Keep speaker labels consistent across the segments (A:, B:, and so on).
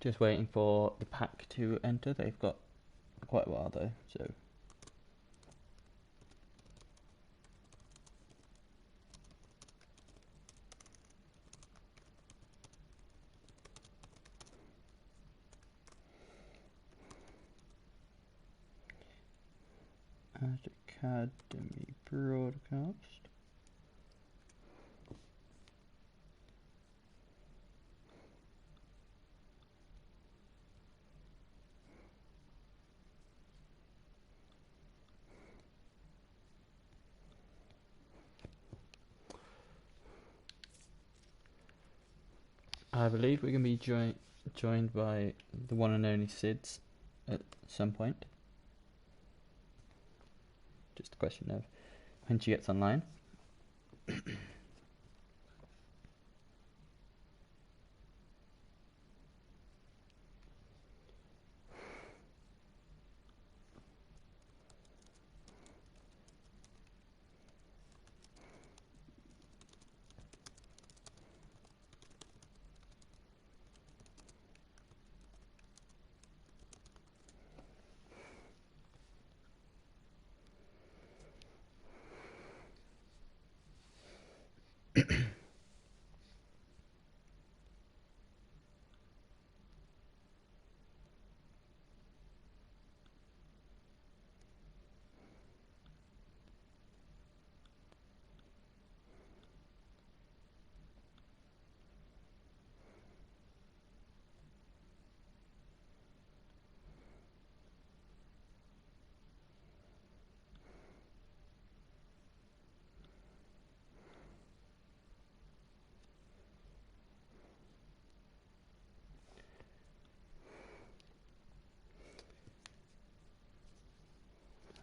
A: Just waiting for the pack to enter. They've got quite a while though, so. Academy broadcast. I believe we're going to be joined by the one and only Sids at some point. Just a question of when she gets online.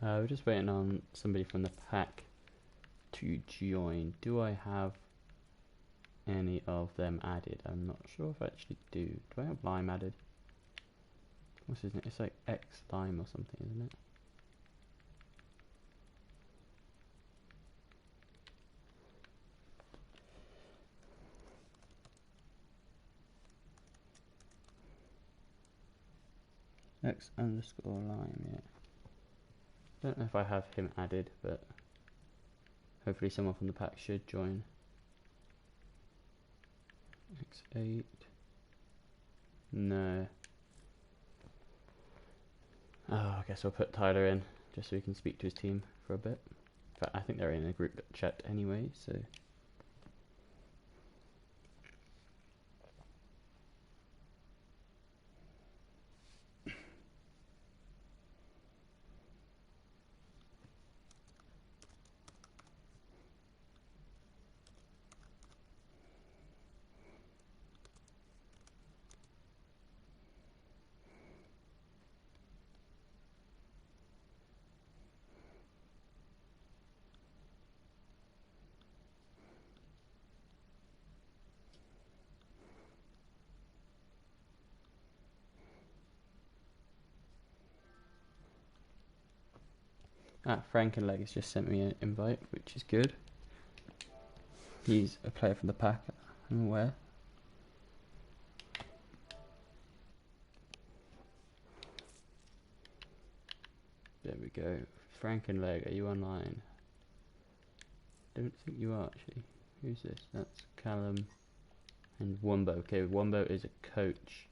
A: We're just waiting on somebody from the pack to join. Do I have any of them added? I'm not sure if I actually do. Do I have Lime added? What's his name? It's like X Lime or something, isn't it? X_Lime, yeah. Don't know if I have him added, but hopefully someone from the pack should join. X8. No. Oh, I guess we'll put Tyler in just so he can speak to his team for a bit. But I think they're in a group chat anyway, so. Frankenleg has just sent me an invite, which is good. He's a player from the pack, I'm aware. There we go. Frankenleg, are you online? Don't think you are actually. Who's this? That's Callum and Wombo. Okay, Wombo is a coach.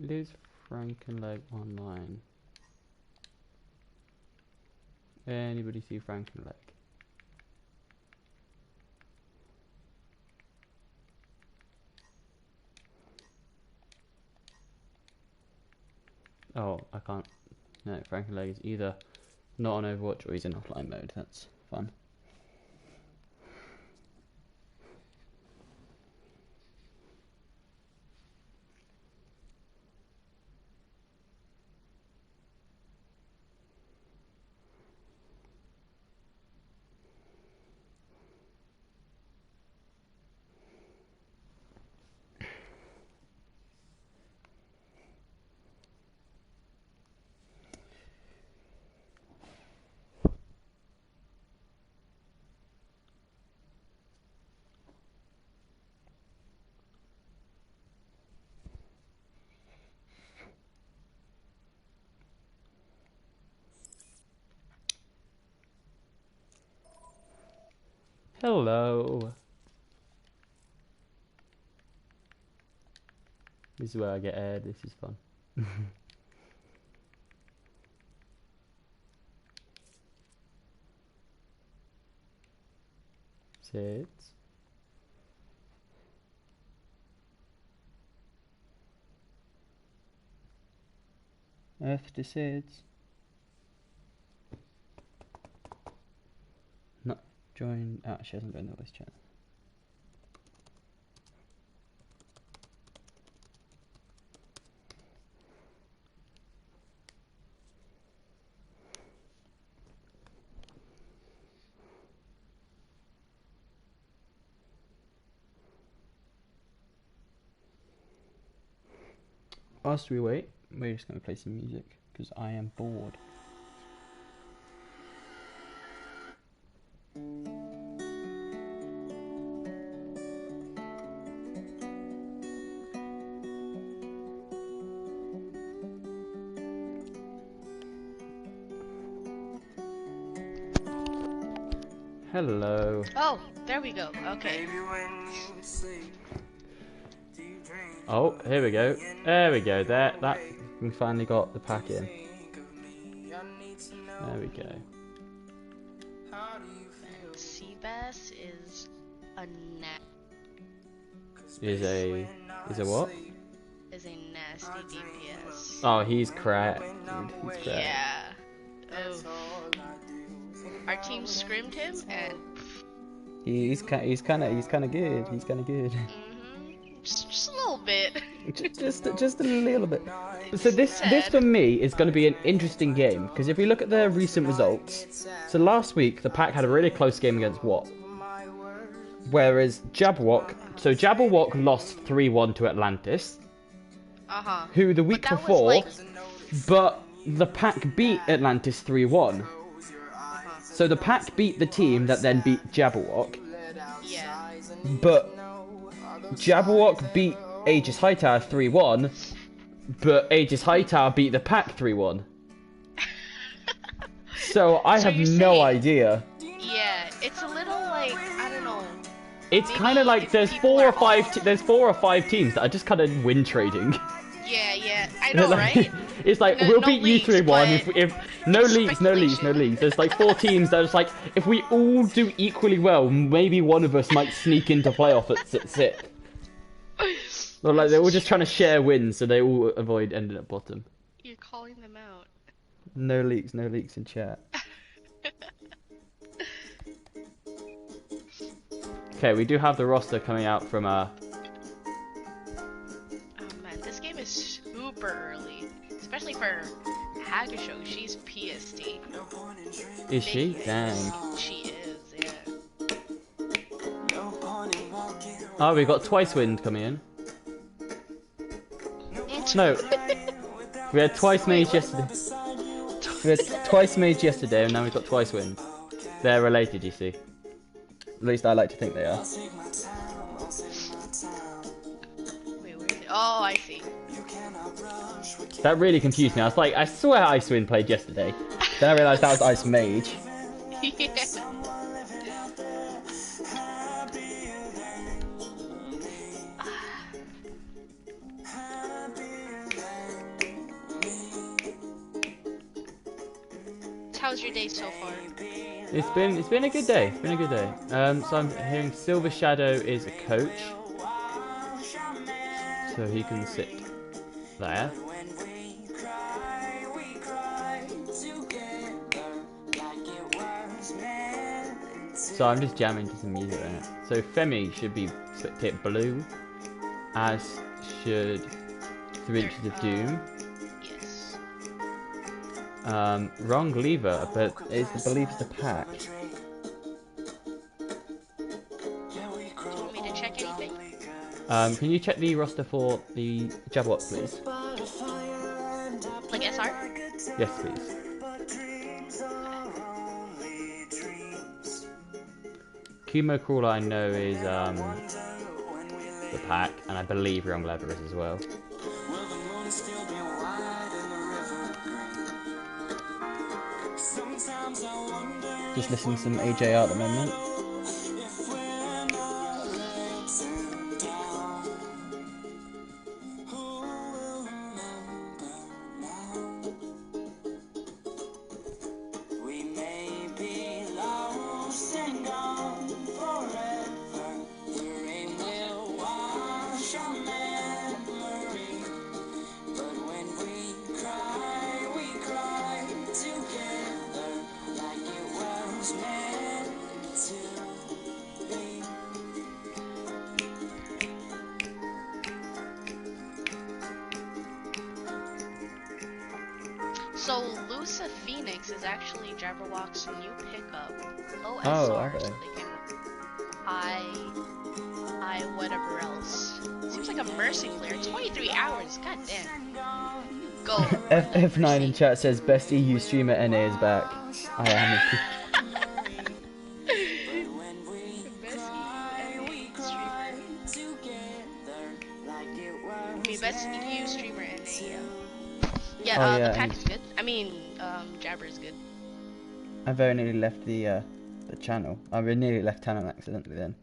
A: Liz Frankenleg online. Anybody see Frankenleg? Oh, I can't. No, Frankenleg is either not on Overwatch or he's in offline mode. That's fun. Hello. This is where I get aired. This is fun. Sits. Earth decides. Not join. Ah, she hasn't joined the voice chat. Whilst we wait, we're just going to play some music because I am bored. Hello.
B: Oh, there we go. Okay.
A: Oh, here we go. There we go. That we finally got the pack in. There we go.
B: Seabass is a
A: Is a what?
B: Is a nasty DPS.
A: Oh, he's cracked. Dude. He's cracked.
B: Yeah. Oh. Our team scrimmed him and.
A: He's kind of good. He's kind of good.
B: Just a little bit.
A: just a little bit. So this for me is going to be an interesting game because if we look at the recent results, so last week the pack had a really close game against Watt, whereas Jabberwock lost 3-1 to Atlantis, who the week before, but the pack beat Atlantis 3-1. So the pack beat the team that then beat Jabberwock.
B: Yeah.
A: But Jabberwock beat Aegis Hightower 3-1, but Aegis Hightower beat the pack 3-1. So I have no idea.
B: Yeah, it's a little like, I don't know.
A: It's kind of like there's four or five teams that are just kind of win trading.
B: Yeah, I know, right?
A: It's like we'll beat you 3-1 if no leagues. There's like 4 teams that are just like if we all do equally well, maybe one of us might sneak into playoff at 6th. Or like they're all just trying to share wins so they all avoid ending at bottom.
B: You're calling them out.
A: No leaks in chat. Okay, we do have the roster coming out from
B: Oh man, this game is super early, especially for Hagasho. She's PST.
A: Is she? Dang.
B: She is, yeah.
A: Oh, we got Twice Wind coming in. No, we had Twice Mage yesterday. And now we've got Twice Wind. They're related, you see. At least I like to think they are.
B: Wait, where is it? Oh, I see.
A: That really confused me. I was like, I swear Icewind played yesterday. Then I realised that was Ice Mage.
B: Yeah. How's your day so far?
A: It's been a good day. So I'm hearing Silver Shadow is a coach, so he can sit there. So I'm just jamming to some music right now. So Femi should be tip blue, as should 3 Inches of Doom.
B: Yes.
A: Wrong lever, but I believe it's the pack.
B: Do you want me to check anything?
A: Can you check the roster for the Jabberwock, please?
B: Like SR?
A: Yes, please. Chemo Crawler I know is the pack, and I believe Wrong lever is as well. Just listening to some AJR at the moment.
B: So Lusa Phoenix is actually Jabberwock's new pickup. Low
A: Oh,
B: SR,
A: are
B: so
A: they?
B: they can I whatever else. Seems like a Mercy player. 23 hours, god damn. Go.
A: F9 in chat says best EU streamer NA is back. I am.
B: Best EU streamer NA, yeah. Yeah,
A: Oh, yeah,
B: the pack
A: and
B: is good. I mean, Jabber is good.
A: I very nearly left the channel. I very nearly left channel accidentally then.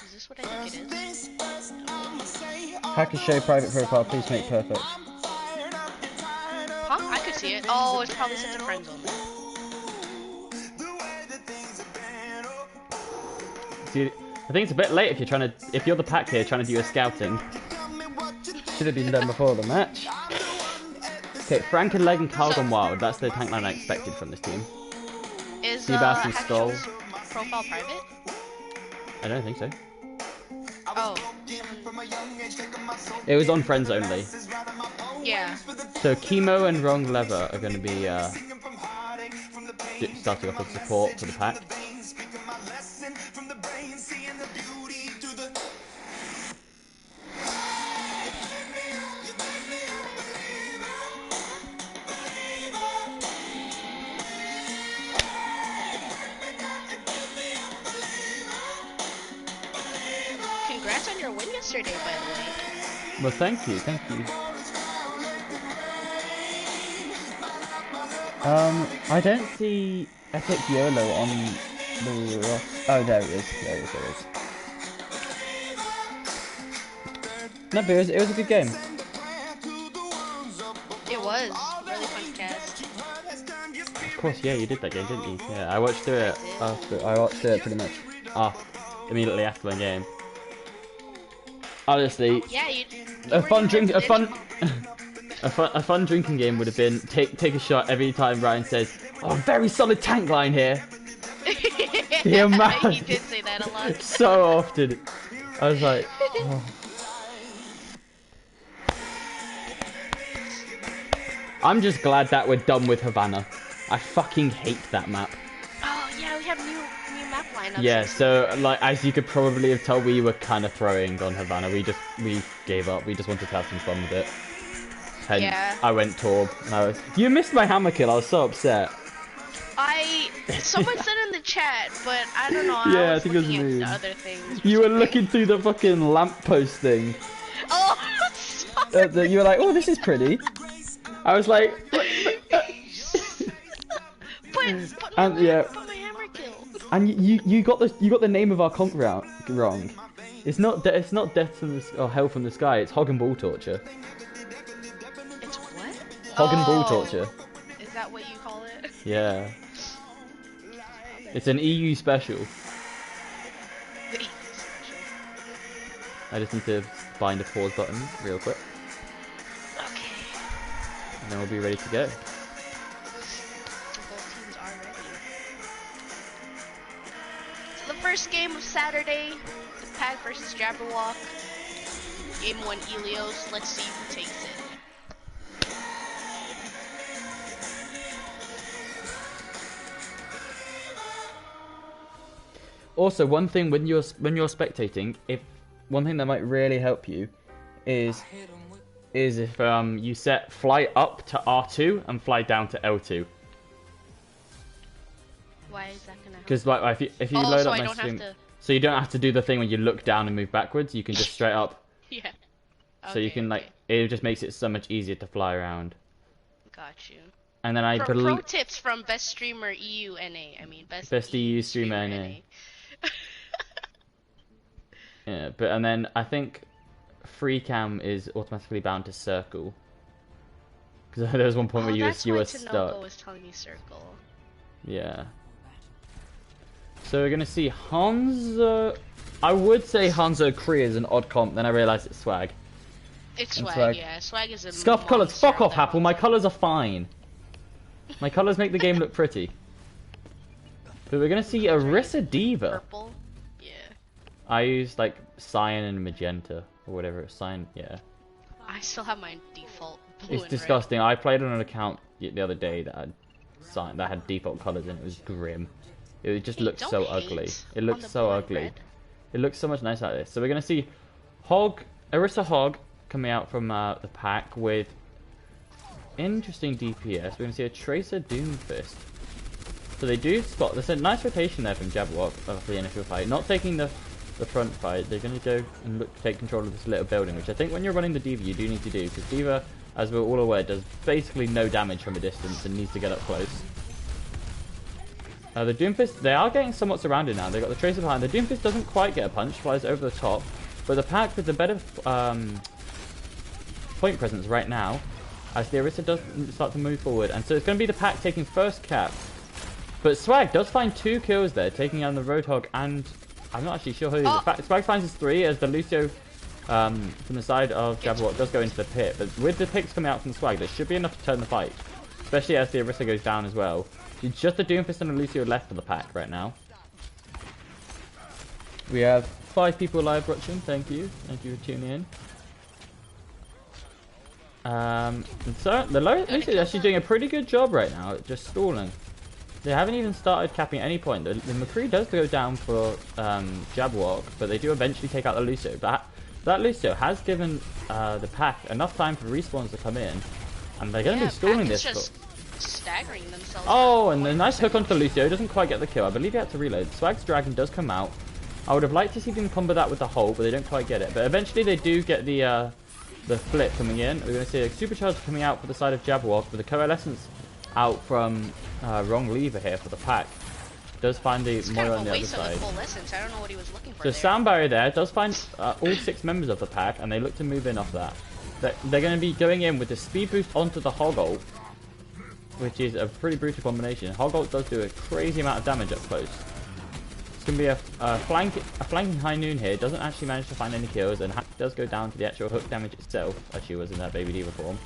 B: Is this what I think it is?
A: Hacker show private profile, please make perfect.
B: Huh? I could see it. Oh, it's probably set to friend zone.
A: See, I think it's a bit late if you're trying to, if you're the pack here trying to do your scouting. Should have been done before the match. Okay, Frank and Leg and Carl gone wild. That's the tank line I expected from this team.
B: Is
A: Seabass Skull.
B: profile private?
A: I don't think so.
B: Oh.
A: It was on friends only.
B: Yeah.
A: So Chemo and Wrong Lever are going to be starting off as support for the pack.
B: Congrats on your win yesterday, by the way.
A: Well, thank you, thank you. I don't see Epic YOLO on the roster. Oh, there it is. There it is. There it is. No, but it was a good game.
B: It was really fun to cast.
A: Of course, yeah, you did that game, didn't you? Yeah, I watched it after. I watched it pretty much immediately after my game. Honestly,
B: Yeah,
A: a fun drinking game would have been take a shot every time Ryan says, "Oh, very solid tank line here." The amount.
B: He did say that a lot.
A: So often, I was like, oh. I'm just glad that we're done with Havana. I fucking hate that map.
B: Oh yeah, we have new map lineups.
A: Yeah, so like as you could probably have told, we were kind of throwing on Havana. We gave up. We just wanted to have some fun with it. Hence,
B: Yeah.
A: I went Torb. And you missed my hammer kill. I was so upset.
B: Someone said in the chat, but I don't know.
A: Yeah,
B: I was
A: think it was
B: looking
A: me.
B: at other things.
A: You were looking through the fucking lamppost thing.
B: Oh, sorry.
A: You were like, "Oh, this is pretty." I was like,
B: but
A: and yeah,
B: but my hammer kill.
A: and you got the name of our comp wrong. It's not death from the or hell from the sky. It's hog and bull torture.
B: It's what?
A: Hog and bull torture.
B: Is that what you call it?
A: Yeah. It's an EU special. I just need to find a pause button real quick.
B: Okay.
A: And then we'll be ready to go.
B: Both teams are ready. So the first game of Saturday, the Pack versus Jabberwock. Game 1 Elios. Let's see who takes it.
A: Also, one thing when you're spectating, one thing that might really help you is if you set fly up to R2 and fly down to L2.
B: Why is that gonna help?
A: Because like if you load
B: so
A: up
B: I
A: my
B: don't
A: stream,
B: have to...
A: so you don't have to do the thing when you look down and move backwards. You can just straight up.
B: Yeah.
A: So you can like it just makes it so much easier to fly around.
B: Got you.
A: And then I
B: Pro
A: believe
B: tips from best streamer EU NA. I mean best
A: EU streamer NA. Yeah, and then I think free cam is automatically bound to circle. Because there was one point where you were stuck.
B: Was telling me circle.
A: Yeah. So we're gonna see Hanzo. I would say Hanzo Kree is an odd comp. Then I realised it's swag.
B: It's swag, yeah. Swag is a
A: Scuff colours. Fuck off, Apple. My colours are fine. My colours make the game look pretty. But we're gonna see Orisa Diva.
B: Purple. Yeah.
A: I used like cyan and magenta or whatever. Cyan, yeah.
B: I still have my default blue
A: It's
B: and
A: disgusting. I played on an account the other day that had cyan, that had default colors and it was grim. It just
B: Hey,
A: looked
B: don't
A: so
B: hate
A: ugly. It
B: on
A: looks
B: the
A: so
B: blue and
A: ugly.
B: red.
A: It looks so much nicer like this. So we're gonna see Orisa Hog coming out from the pack with interesting DPS. We're gonna see a Tracer Doomfist. So they do spot. There's a nice rotation there from Jabberwock after the initial fight. Not taking the front fight. They're going to go and look to take control of this little building, which I think when you're running the Diva you do need to do, because Diva, as we're all aware, does basically no damage from a distance and needs to get up close. The Doomfist, they are getting somewhat surrounded now. They've got the Tracer behind. The Doomfist doesn't quite get a punch, flies over the top, but the pack with the better point presence right now, as the Orisa does start to move forward, and so it's going to be the pack taking first cap. But Swag does find 2 kills there, taking on the Roadhog, and I'm not actually sure who. Swag finds his 3 as the Lucio from the side of Jabberwock does go into the pit. But with the picks coming out from Swag, there should be enough to turn the fight, especially as the Orisa goes down as well. It's just the Doomfist and the Lucio left for the pack right now. We have 5 people live watching. Thank you for tuning in. So the Lucio is actually doing a pretty good job right now, at just stalling. They haven't even started capping at any point. The McCree does go down for Jabberwock, but they do eventually take out the Lucio. That Lucio has given the pack enough time for respawns to come in, and they're going to be stalling this.
B: Just staggering themselves.
A: Oh, and a nice hook onto the Lucio. Doesn't quite get the kill. I believe he had to reload. Swag's Dragon does come out. I would have liked to see them combo that with the Hole, but they don't quite get it. But eventually they do get the flip coming in. We're going to see a Supercharge coming out for the side of Jabberwock with the Coalescence out from wrong lever here for the pack. Does find the Moira on the other side.
B: I don't know what he was looking for
A: So
B: there.
A: sound barrier there does find all 6 members of the pack, and they look to move in off that. They're going to be going in with the speed boost onto the Hog ult, which is a pretty brutal combination. Hog ult does do a crazy amount of damage up close. It's going to be a flanking High Noon here. Doesn't actually manage to find any kills, and does go down to the actual hook damage itself, as she was in that Baby Diva form.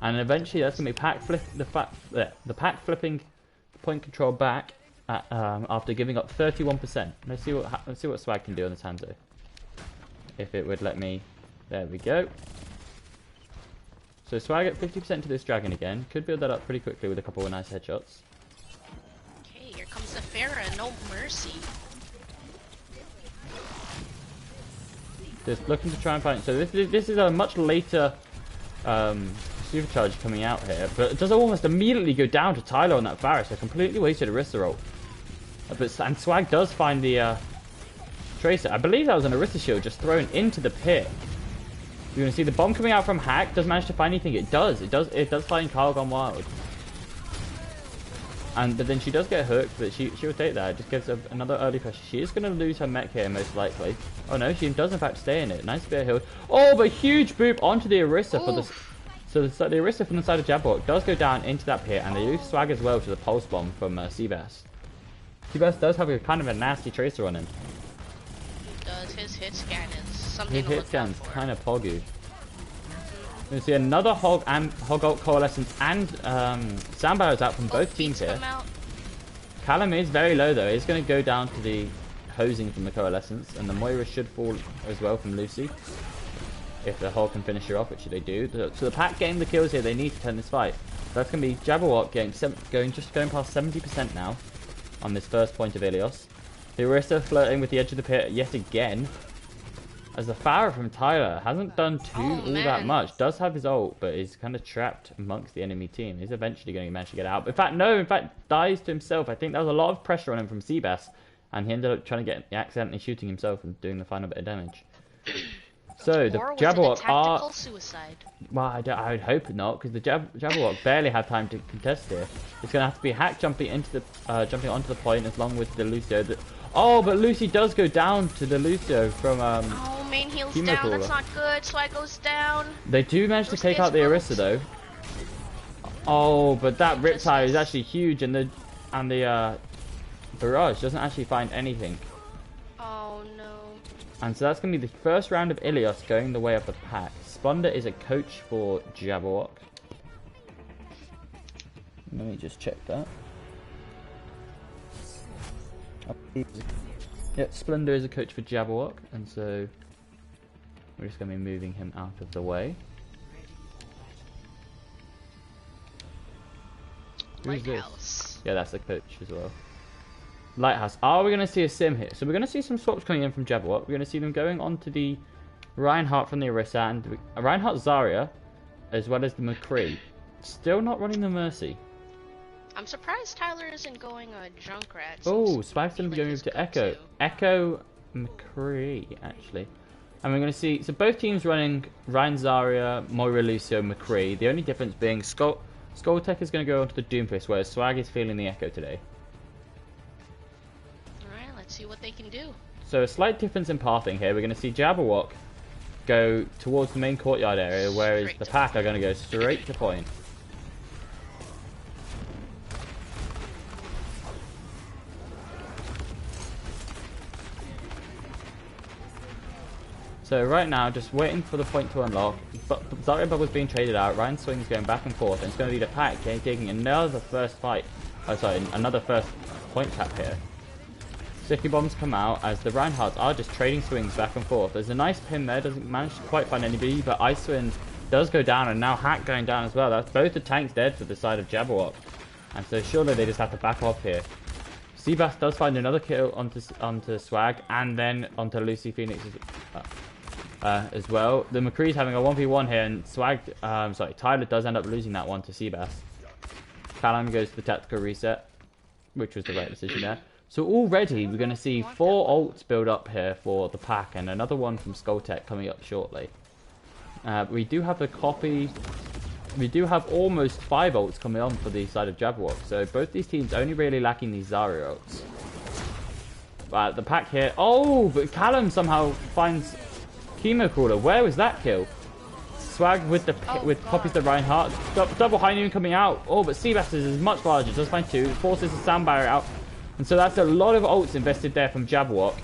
A: And eventually that's going to be the pack flipping point control back at, after giving up 31%. Let's see what Swag can do on this Hanzo. If it would let me. There we go. So Swag at 50% to this Dragon again. Could build that up pretty quickly with a couple of nice headshots.
B: Okay, here comes the Pharah, no mercy.
A: Just looking to try and find. So this is a much later Supercharge coming out here, but it does almost immediately go down to Tyler on that Varus. So completely wasted Orisa ult. And Swag does find the Tracer. I believe that was an Orisa shield just thrown into the pit. You're gonna see the bomb coming out from Hack. Does manage to find anything? It does find Carl Gone Wild. But then she does get hooked, but she will take that. It just gives her another early pressure. She is going to lose her mech here, most likely. Oh no, she does in fact stay in it. Nice spear healed. Oh, but huge boop onto the Orisa for the... So the Orisa from the side of Jabberwock does go down into that pit, and they lose Swag as well to the pulse bomb from Seabass. Seabass does have a kind of a nasty Tracer on him.
B: He does. His hit scan is something
A: His
B: to
A: hit
B: look
A: scan's
B: out for.
A: kind of poggy. We see another Hog ult Coalescence and Sound Barriers out from both teams here. Callum is very low though. He's going to go down to the hosing from the Coalescence, and the Moira should fall as well from Lucy. If the Hog can finish her off, which they do. So the pack getting the kills here, they need to turn this fight. That's going to be Jabberwock going past 70% now on this first point of Ilios. The Orisa flirting with the edge of the pit yet again. As the Pharah from Tyler hasn't done all that much. Does have his ult, but is kind of trapped amongst the enemy team. He's eventually going to manage to get out. In fact, dies to himself. I think there was a lot of pressure on him from Seabass, and he ended up trying to accidentally shooting himself and doing the final bit of damage. So the Jabberwock are...
B: suicide.
A: Well, I would hope not, because the Jabberwock barely have time to contest here. It's going to have to be Hack jumping onto the point, as long with the Lucio. Oh, but Lucy does go down to the Lucio from
B: oh, main heal's down. That's not good. Swag goes down.
A: They do manage to take out the Orisa though. Oh, but that Riptide is actually huge, and the Barrage doesn't actually find anything.
B: Oh no.
A: And so that's going to be the first round of Ilios going the way of the pack. Splendor is a coach for Jabberwock. Let me just check that. Yep, Splendor is a coach for Jabberwock, and so we're just going to be moving him out of the way. Who's this?
B: Lighthouse.
A: Yeah, that's the coach as well. Lighthouse. Are we going to see a sim here? So we're going to see some swaps coming in from Jabberwock. We're going to see them going on to the Reinhardt from the Orisa and Reinhardt Zarya, as well as the McCree. Still not running the Mercy.
B: I'm surprised Tyler isn't going Junkrat.
A: Oh, Spike's going to be going over to Echo. Echo McCree, actually. And we're going to see, so both teams running Ryan Zarya, Moira Lucio, McCree. The only difference being Skulltech is going to go onto the Doomfist, whereas Swag is feeling the Echo today.
B: Alright, let's see what they can do.
A: So a slight difference in pathing here. We're going to see Jabberwock go towards the main courtyard area, whereas the pack are going to go straight to point. So right now, just waiting for the point to unlock. But Zarya Bubble's being traded out. Ryan Swing's going back and forth, and it's going to be the pack taking another first fight. Oh, sorry, another first point tap here. Sticky bombs come out as the Reinhardts are just trading swings back and forth. There's a nice pin there, doesn't manage to quite find anybody, but Ice Swing does go down, and now Hack going down as well. That's both the tanks dead for the side of Jabberwock, and so surely they just have to back off here. Seabass does find another kill onto Swag, and then onto Lucy Phoenix as well. The McCree's having a 1v1 here, and Tyler does end up losing that one to Seabass. Callum goes to the tactical reset, which was the right decision there. So already we're going to see 4 ults build up here for the pack, and another one from Skulltech coming up shortly. We do have the copy. We do have almost 5 ults coming on for the side of Jabberwock. So both these teams only really lacking these Zarya ults. But the pack here. Oh, but Callum somehow finds Chemo Crawler. Where was that kill? Swag with the copies the Reinhardt. Double High Noon coming out. Oh, but Seabass is much larger. Does find 2. Forces the sound barrier out. And so that's a lot of ults invested there from Jabberwock.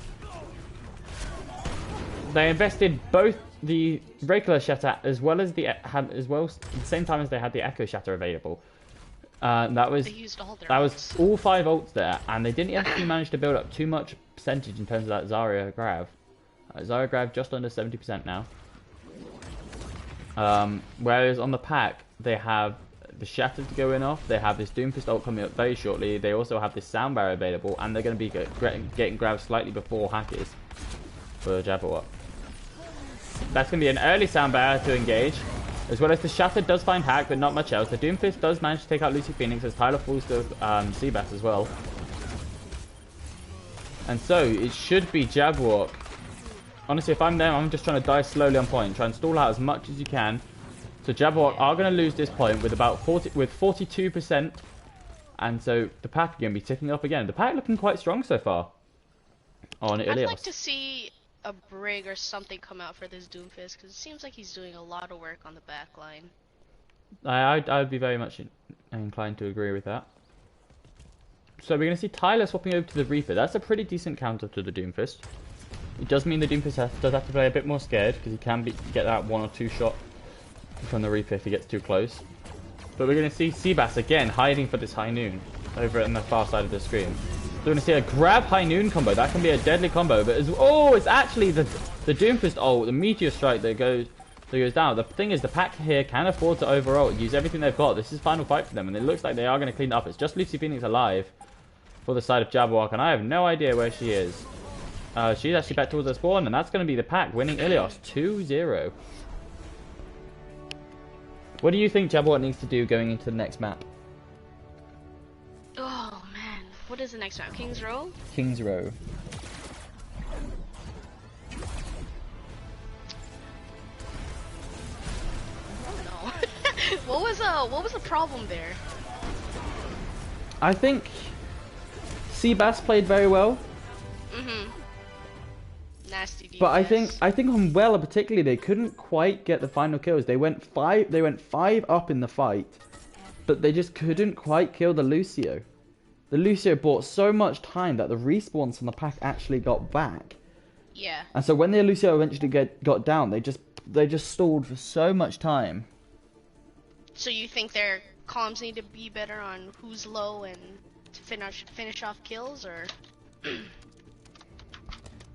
A: They invested both the regular Shatter as well as at the same time as they had the Echo Shatter available. That was all 5 ults there, and they didn't actually manage to build up too much percentage in terms of that Zarya grab. Zarya grab just under 70% now. Whereas on the pack, they have the Shatter to go in off, they have this Doomfist ult coming up very shortly, they also have this Sound Barrier available, and they're going to be getting grabbed slightly before Hack is for Jabberwock. That's going to be an early Sound Barrier to engage, as well as the Shatter does find Hack, but not much else. The Doomfist does manage to take out Lucy Phoenix as Tyler falls to Seabass as well. And so, it should be Jabberwock. Honestly, if I'm them, I'm just trying to die slowly on point. Try and stall out as much as you can. So Jabberwock are going to lose this point with about 42%. And so the pack are going to be ticking up again. The pack looking quite strong so far on Ilios.
B: I'd like to see a Brig or something come out for this Doomfist, because it seems like he's doing a lot of work on the back line.
A: I'd be very much inclined to agree with that. So we're going to see Tyler swapping over to the Reaper. That's a pretty decent counter to the Doomfist. It does mean the Doomfist does have to play a bit more scared, because he can get that 1 or 2 shot from the Reaper if he gets too close. But we're going to see Seabass again hiding for this High Noon over on the far side of the screen. So we're going to see a grab High Noon combo. That can be a deadly combo. But it's actually the Doomfist ult, the Meteor Strike that goes down. The thing is, the pack here can afford to over-ult, use everything they've got. This is final fight for them, and it looks like they are going to clean it up. It's just Lucy Phoenix alive for the side of Jabberwock, and I have no idea where she is. She's actually back towards the spawn, and that's going to be the pack winning Ilios 2-0. What do you think Jabberwock needs to do going into the next map?
B: Oh man, what is the next map? King's Row?
A: King's Row.
B: Oh no. What was the problem there?
A: I think Seabass played very well.
B: Nasty DPS.
A: But I think on Weller particularly, they couldn't quite get the final kills. They went 5 up in the fight, but they just couldn't quite kill the Lucio. The Lucio bought so much time that the respawns from the pack actually got back.
B: Yeah.
A: And so when the Lucio eventually got down, they just stalled for so much time.
B: So you think their comms need to be better on who's low and to finish off kills, or?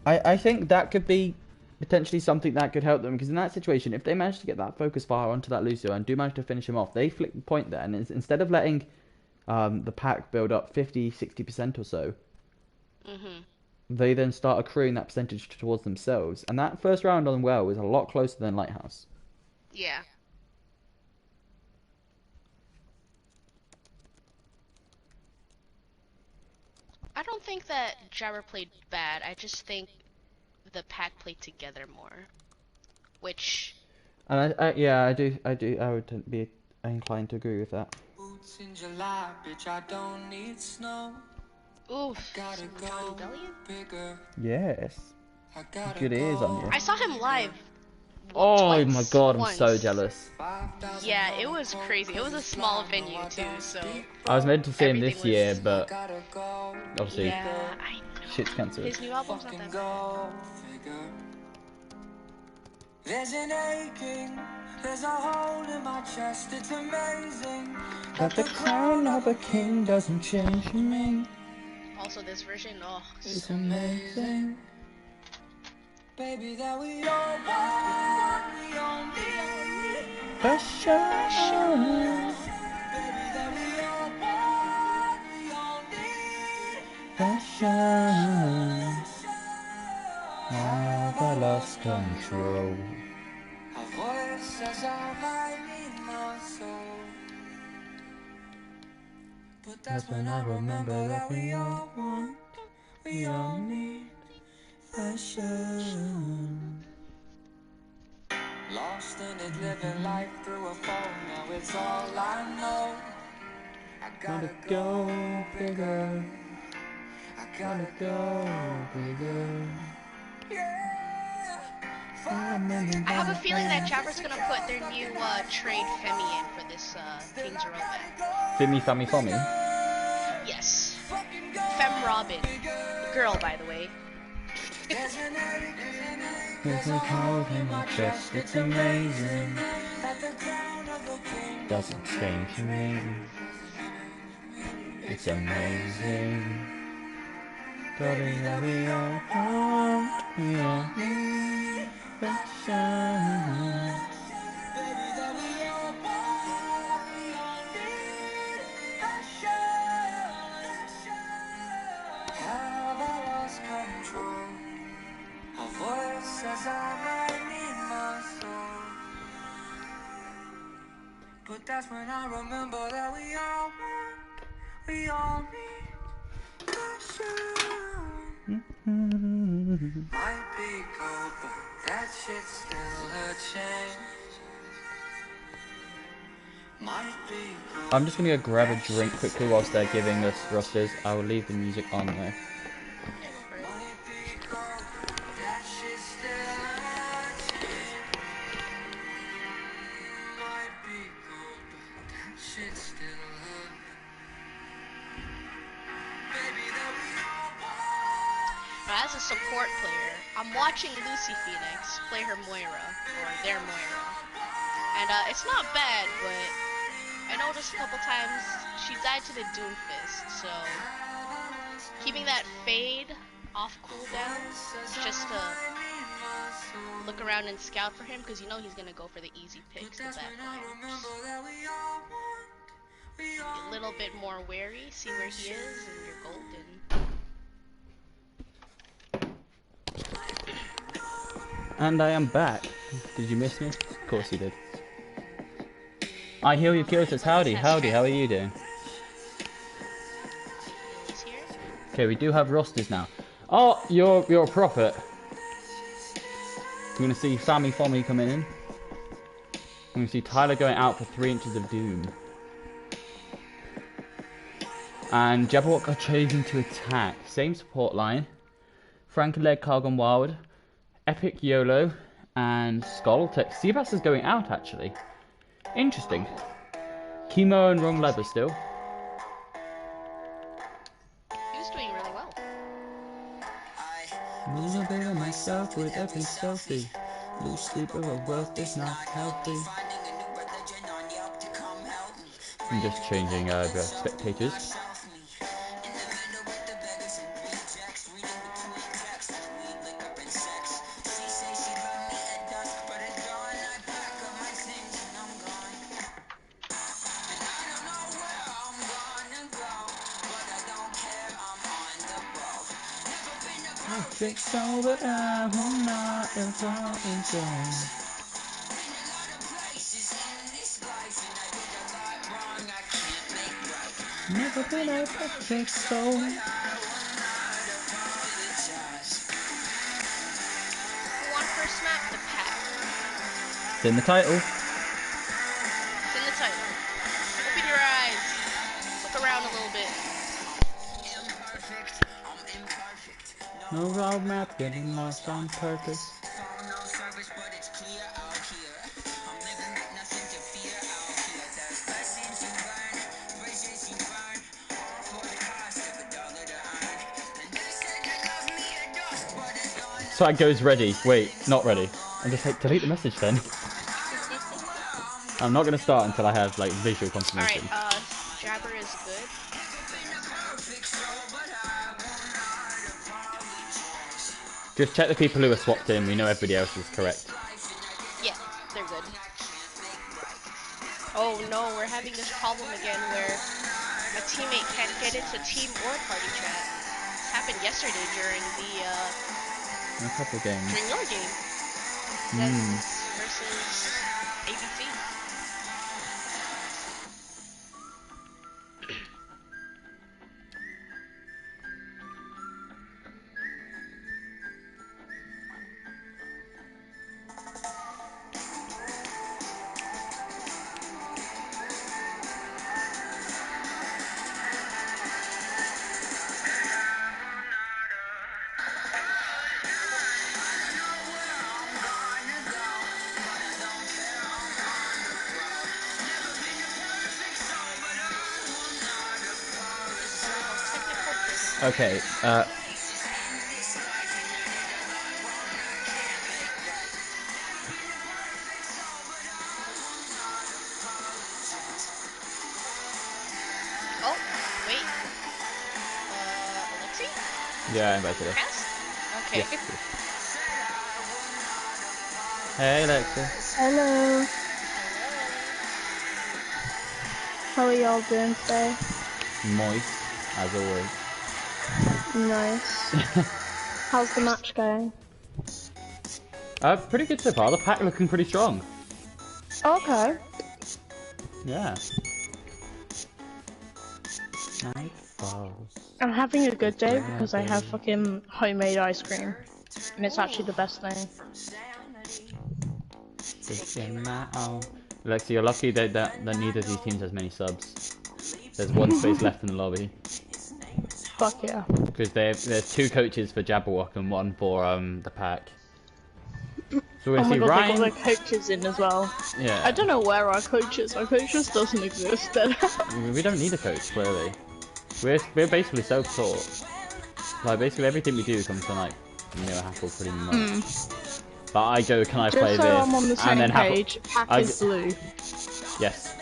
A: I think that could be potentially something that could help them, because in that situation, if they manage to get that focus fire onto that Lucio and do manage to finish him off, they flick the point there, and instead of letting the pack build up 50-60% or so, they then start accruing that percentage towards themselves. And that first round on Well is a lot closer than Lighthouse.
B: Yeah. I don't think that Jabber played bad. I just think the pack played together more, which.
A: And yeah, I would be inclined to agree with that.
C: Boots in July, bitch, I don't need snow.
B: Oof, some Johnny Bellion?
C: Bigger.
A: Yes. Good ears on you.
B: I saw him live.
A: Oh my god, I'm so jealous.
B: Yeah, it was crazy. It was a small venue too, so.
A: I was meant to see him this year, but obviously,
B: yeah, I know.
A: Shit's cancelled.
B: His new album's not that bad.
C: There's an aching, there's a hole in my chest. It's amazing
A: that the crown of a king doesn't change me.
B: Also, this version, oh,
A: it's amazing.
C: Baby, that we all want, we all need
A: passion.
C: Baby, that we all want, we all need
A: passion. Have I lost control?
C: A voice says I might need my soul. But that's when I remember that we all want, we all need passion. Lost in it, living life through a phone. Now it's all I know. I gotta go bigger. I gotta go bigger. Yeah.
B: I have a feeling that Jabber's gonna put their new trade Femi in for this King's Row back.
A: Femi Fomi?
B: Yes. Fem Robin. Girl, by the way.
A: There's a hole in my chest, it's amazing. Doesn't change me. It's amazing. Darling, that we all want, we all need passion.
C: But that's when I remember that we all want, we all need passion. Might be cold, but that shit's still a change. Might be cold.
A: I'm just gonna go grab a drink quickly whilst they're giving us rosters. I will leave the music on there.
B: As a support player, I'm watching Lucy Phoenix play her Moira, or their Moira. And it's not bad, but I noticed a couple times she died to the Doomfist, so keeping that fade off cooldown just to look around and scout for him, because you know he's gonna go for the easy picks, the bad players. Be a little bit more wary, see where he is, and you're golden.
A: And I am back. Did you miss me? Of course you did. I heal you, Kyo says howdy, howdy, how are you doing? Okay, we do have rosters now. Oh, you're a prophet. We're gonna see Sammy Fomi coming in. We're gonna see Tyler going out for 3 inches of doom. And Jabberwock are choosing to attack. Same support line. Frank and Leg Cargon Wild. Epic YOLO and Skulltech. Seabass is going out actually. Interesting. Chemo and Wrong Leather still.
B: He's doing really well.
A: Lose a bit of myself with every selfie. Lose sleep of a wealth is not healthy. I'm just changing the spectators. perfect soul, but I will not never been a perfect soul.
B: Who won first map? The pack.
A: It's in the title.
B: It's in the title. Open your eyes. Look around a little bit.
A: No roadmap, getting lost on purpose. Swag goes ready. Wait, not ready. I'm just like, delete the message then. I'm not gonna start until I have like visual confirmation.
B: Alright, Jabber is good.
A: Just check the people who are swapped in. We know everybody else is correct.
B: Yeah, they're good. Oh no, we're having this problem again where my teammate can't get into team or party chat. This happened yesterday during
A: In a couple games.
B: during your game. Zeds versus ABC.
A: Okay,
B: Oh, wait. Alexi?
A: yeah, I invited her.
B: Cast? Okay.
A: Yes. Hey, Alexa.
D: Hello. How are y'all doing today?
A: Moist, as always.
D: Nice. How's the match going?
A: Pretty good so far. The pack looking pretty strong.
D: Okay.
A: Yeah. Nightfalls.
D: I'm having a good day because I have fucking homemade ice cream. And it's actually the best thing.
A: Just in my own. Alexi, you're lucky that neither of these teams has many subs. There's one space left in the lobby.
D: Fuck yeah.
A: Because there's 2 coaches for Jabberwock and 1 for the pack. So we're
D: Oh
A: gonna
D: my
A: see
D: god,
A: Ryan.
D: they got their coaches in as well.
A: Yeah.
D: I don't know where our coach is. Our coach just doesn't exist.
A: We don't need a coach, clearly. We're basically self-taught. Like basically everything we do comes from like Hackle pretty much. But I go, can I
D: Just
A: play
D: so
A: this?
D: I'm on the same
A: and then
D: page, pack is blue.
A: Yes.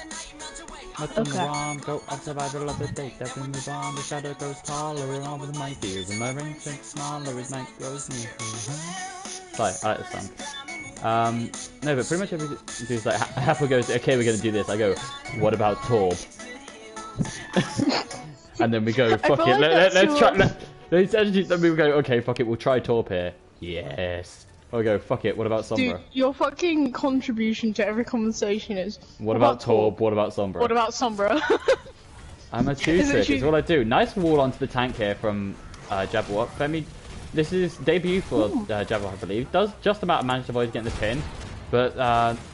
D: Okay.
A: Go up survival of the day, that we move on, the shadow grows taller and over the might feels, and my ring gets smaller as night grows near. Sorry, I like the song. No, but pretty much everything is like, Apple goes, okay, we're gonna do this. I go, what about Torb? And then we go, fuck it,
D: like
A: let's try, let's actually, then we go, okay, fuck it, we'll try Torb here. Yes. Or go, fuck it, what about Sombra?
D: Dude, your fucking contribution to every conversation is...
A: What about Torb? What about Sombra?
D: What about Sombra?
A: I'm a two-trick, it's what I do. Nice wall onto the tank here from Jabberwock. Femi, this is debut for Jabberwock, I believe. Does just about manage to avoid getting the pin. But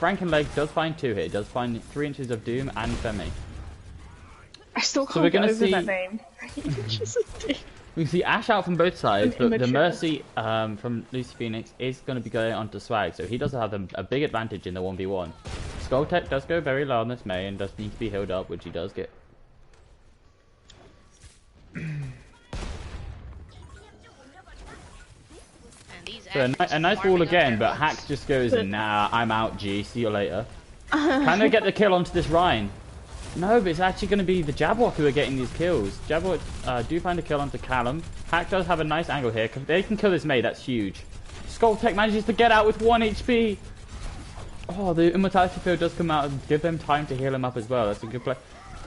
A: Frankenleg does find 2 here. Does find 3 inches of Doom and Femi.
D: I still
A: So
D: can't get over that name.
A: We can see Ash out from both sides, but the
D: Immature.
A: Mercy from Lucy Phoenix is going to be going onto Swag, so he does have a big advantage in the 1v1. Skulltech does go very low on this May and does need to be healed up, which he does get. So a nice wall again, but Hack just goes, nah, I'm out, G, see you later. Can they get the kill onto this Rhine? No, but it's actually going to be the Jabberwock who are getting these kills. Jabberwock do find a kill onto Callum. Hack does have a nice angle here. They can kill this May, that's huge. Skulltech manages to get out with 1 HP. Oh, the Immortality Field does come out and give them time to heal him up as well. That's a good play.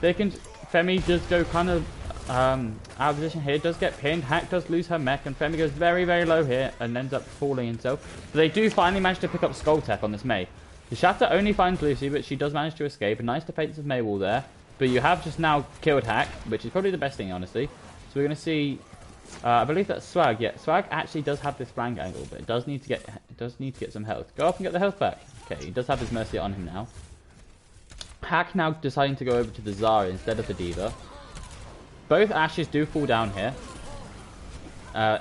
A: They can... Femi does go kind of out of position here, does get pinned. Hack does lose her mech, and Femi goes very, very low here and ends up falling himself. But they do finally manage to pick up Skull Tech on this Mei. The Shatter only finds Lucy, but she does manage to escape. A nice defensive Mei wall there. But you have just now killed Hack, which is probably the best thing, honestly. So we're going to see... I believe that's Swag. Yeah, Swag actually does have this flank angle, but it does need to get some health. Go up and get the health back. Okay, he does have his Mercy on him now. Hack now deciding to go over to the Zarya instead of the D.Va. Both Ashes do fall down here.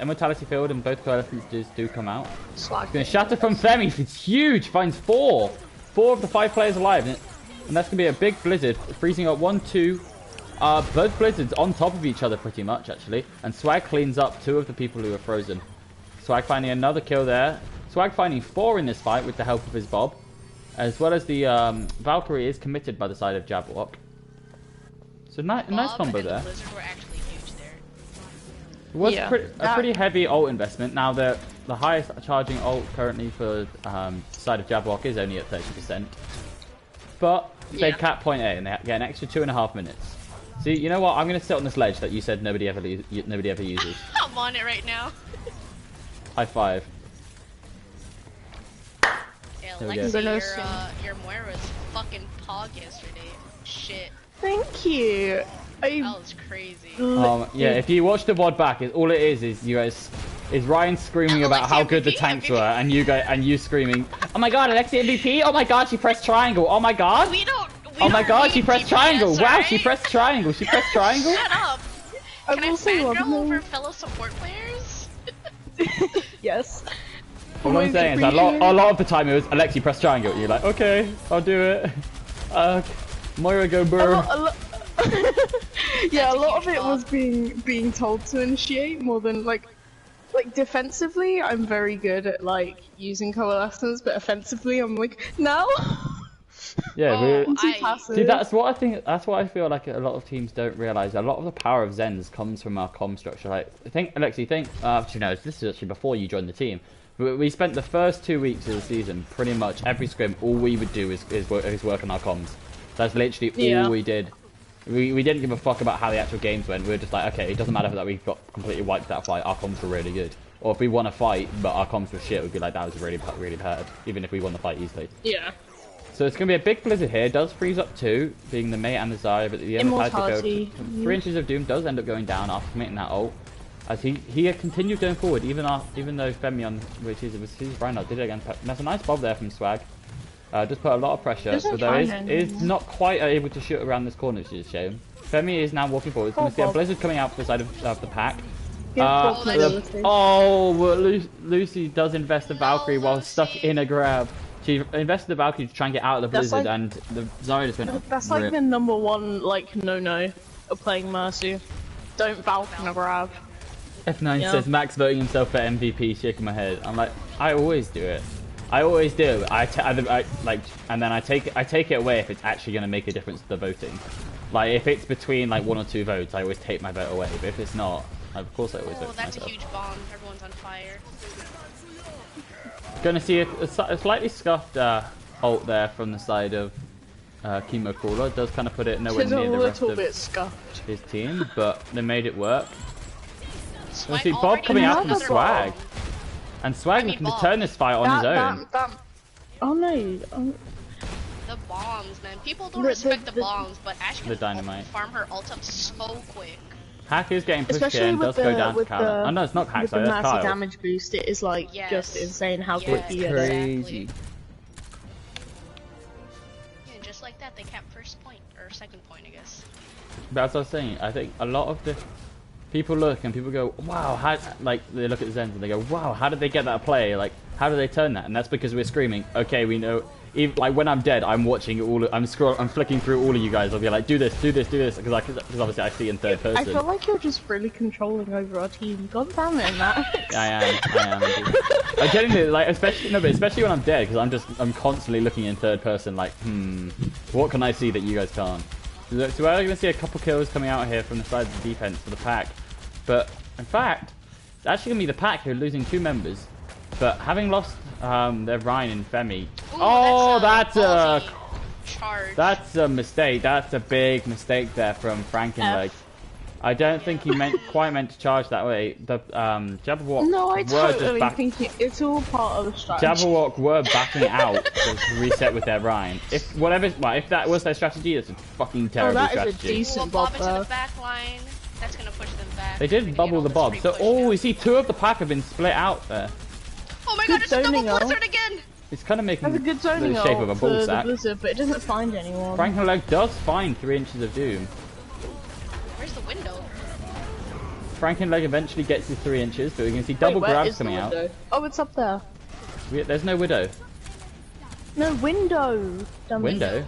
A: Immortality Field and both Coalescences do come out. Going to Shatter from Femi. It's huge. Finds 4. 4 of the 5 players alive. And that's going to be a big Blizzard. Freezing up 1, 2. Both Blizzards on top of each other pretty much, actually. And Swag cleans up 2 of the people who are frozen. Swag finding another kill there. Swag finding 4 in this fight with the help of his Bob. As well as the Valkyrie is committed by the side of Jabberwock. So nice combo there.
B: The Blizzard were actually huge there.
A: It was a pretty heavy ult investment. Now the highest charging ult currently for side of Jabberwock is only at 30%. But they cap point A and they get an extra 2.5 minutes. See, you know what? I'm going to sit on this ledge that you said nobody ever uses.
B: I'm on it right now.
A: High five.
B: Yeah, Lexi, your Moira's fucking pog yesterday. Shit.
D: Thank you.
B: That was crazy.
A: Yeah, if you watch the VOD back, all it is you guys is Ryan screaming about how good the tanks were, and you screaming, "Oh my god, Alexia MVP! Oh my god, she pressed triangle! Oh my god! Oh my god, she pressed triangle! Wow, she pressed triangle! She pressed triangle!"
B: Shut up! Can I fangirl over fellow support players?
D: Yes.
A: All I'm saying is that a lot of the time it was Alexi press triangle. You're like, okay, I'll do it. Moira go burr.
D: Yeah, a lot of it was being told to initiate more than like defensively. I'm very good at like using coalescence, but offensively, I'm like no.
A: Yeah,
D: passive.
A: See, that's what I think. That's what I feel like a lot of teams don't realize. A lot of the power of Zens comes from our comm structure. Like, Alexi, this is actually before you joined the team. We spent the first 2 weeks of the season, pretty much every scrim, all we would do is work on our comms. That's literally all we did. We didn't give a fuck about how the actual games went. We were just like, okay, it doesn't matter that we got completely wiped that fight, our comms were really good. Or if we won a fight, but our comms were shit, we'd be like, that was really, really bad, even if we won the fight easily.
D: Yeah.
A: So it's going to be a big Blizzard here. It does freeze up 2, being the Mei and the Zarya, but the Immortality Field, 3 inches of Doom does end up going down after committing that ult. As he continued going forward, even though Femi which was his Reinhardt, did it again. And that's a nice bob there from Swag. Just put a lot of pressure, but there is not quite able to shoot around this corner, which is a shame. Femi is now walking forward. It's going to see a Blizzard coming out for the side of the pack. Lucy does invest the Valkyrie while stuck in a grab. She invested the Valkyrie to try and get out of the Blizzard, and the Zarya just went.
D: That's like the #1 no of playing Mercy. Don't Valkyrie a grab.
A: F9 says Max voting himself for MVP, shaking my head. I'm like, I always do it. I always do. And then I take it away if it's actually going to make a difference to the voting. Like if it's between like 1 or 2 votes, I always take my vote away. But if it's not, of course I always vote for
B: that's
A: myself.
B: a huge bomb. Everyone's on fire.
A: Going to see a slightly scuffed ult there from the side of Chemo Crawler. It does kind of put it nowhere near the rest of his team, but they made it work. You see Bob coming out from Swag. And Swag looking to turn this fight on his own.
D: Oh no.
B: The bombs, man. People don't respect the bombs, but Ash can farm her ult up so quick.
A: Hack is getting pushed here and does go down to Kyle. Oh no, it's not Hack, sorry, that's Kyle.
D: Damage boost, it is like just insane how quick he is.
A: Crazy.
B: Yeah, just like that, they capped first point, or second point, I guess.
A: But as I was saying, I think a lot of the people look and people go, wow, how, like they look at the Zens and they go, wow, how did they get that play? Like, how did they turn that? And that's because we're screaming, okay, we know. Even, like when I'm dead, I'm watching I'm flicking through all of you guys. I'll be like, do this, because obviously I see in third person.
D: I feel like you're just really controlling over our team. God damn it, Max.
A: I am. I genuinely like, especially when I'm dead, because I'm constantly looking in third person, like, what can I see that you guys can't? So we're going to see a couple kills coming out here from the side of the defense for the pack, but in fact, it's actually going to be the pack who are losing 2 members. But having lost their Ryan and Femi, that's a mistake. That's a big mistake there from Frankenleg. I don't think he quite meant to charge that way. The Jabberwock
D: No, I
A: were just
D: totally
A: back.
D: think it's all part of the strategy.
A: Jabberwock were backing out to reset with their Rhine. If that was their strategy, that's a fucking terrible
D: that is a
A: strategy.
D: decent
B: We'll
D: bob
B: bob into
D: there.
B: the back line. That's gonna push them back.
A: They
B: We're
A: did
B: gonna
A: bubble
B: get
A: the
B: all
A: bob.
B: this
A: So,
B: free push now.
A: you see, 2 of the pack have been split out there.
B: Oh my
D: Good
B: god, it's a double
D: zoning out.
B: blizzard again!
A: It's kind of making
D: That's a good zoning
A: the shape of a
D: ult
A: ball
D: for the
A: sack.
D: blizzard, but it doesn't find anyone.
A: Frankenleg does find 3 inches of doom.
B: Where's the window?
A: Frankenleg eventually gets his 3 inches, but we can see
D: Wait,
A: double
D: where
A: grabs
D: is the
A: coming out.
D: window? Oh, it's up there.
A: There's no widow.
D: No window. Dummy.
A: Window?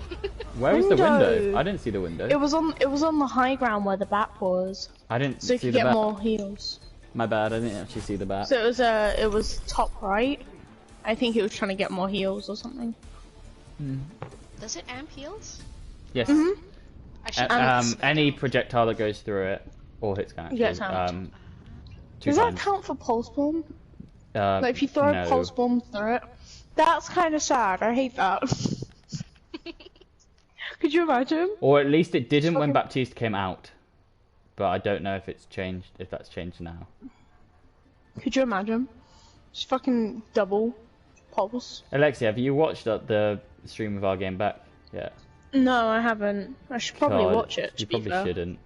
A: Where was the window?
D: Window.
A: I didn't see the window.
D: It was on the high ground where the bat was,
A: I didn't
D: so you
A: see
D: could
A: the
D: get
A: bat.
D: more heals.
A: My bad, I didn't actually see the bat.
D: So it was top right. I think it was trying to get more heals or something.
B: Does it amp heals?
A: Yes.
B: I should
A: Any projectile that goes through it, or hits can actually.
D: Gets amped.
A: 2
D: Does that
A: times.
D: count for pulse bomb? Like if you throw
A: no.
D: a pulse bomb through it, that's kind of sad. I hate that. Could you imagine?
A: Or at least it didn't when
D: fucking-
A: Baptiste came out. But I don't know if it's changed, if that's changed now.
D: Could you imagine? Just fucking double pulse.
A: Alexia, have you watched the stream of our game back yet?
D: No, I haven't. I should probably
A: God,
D: watch it.
A: You
D: To be
A: probably
D: fair.
A: shouldn't.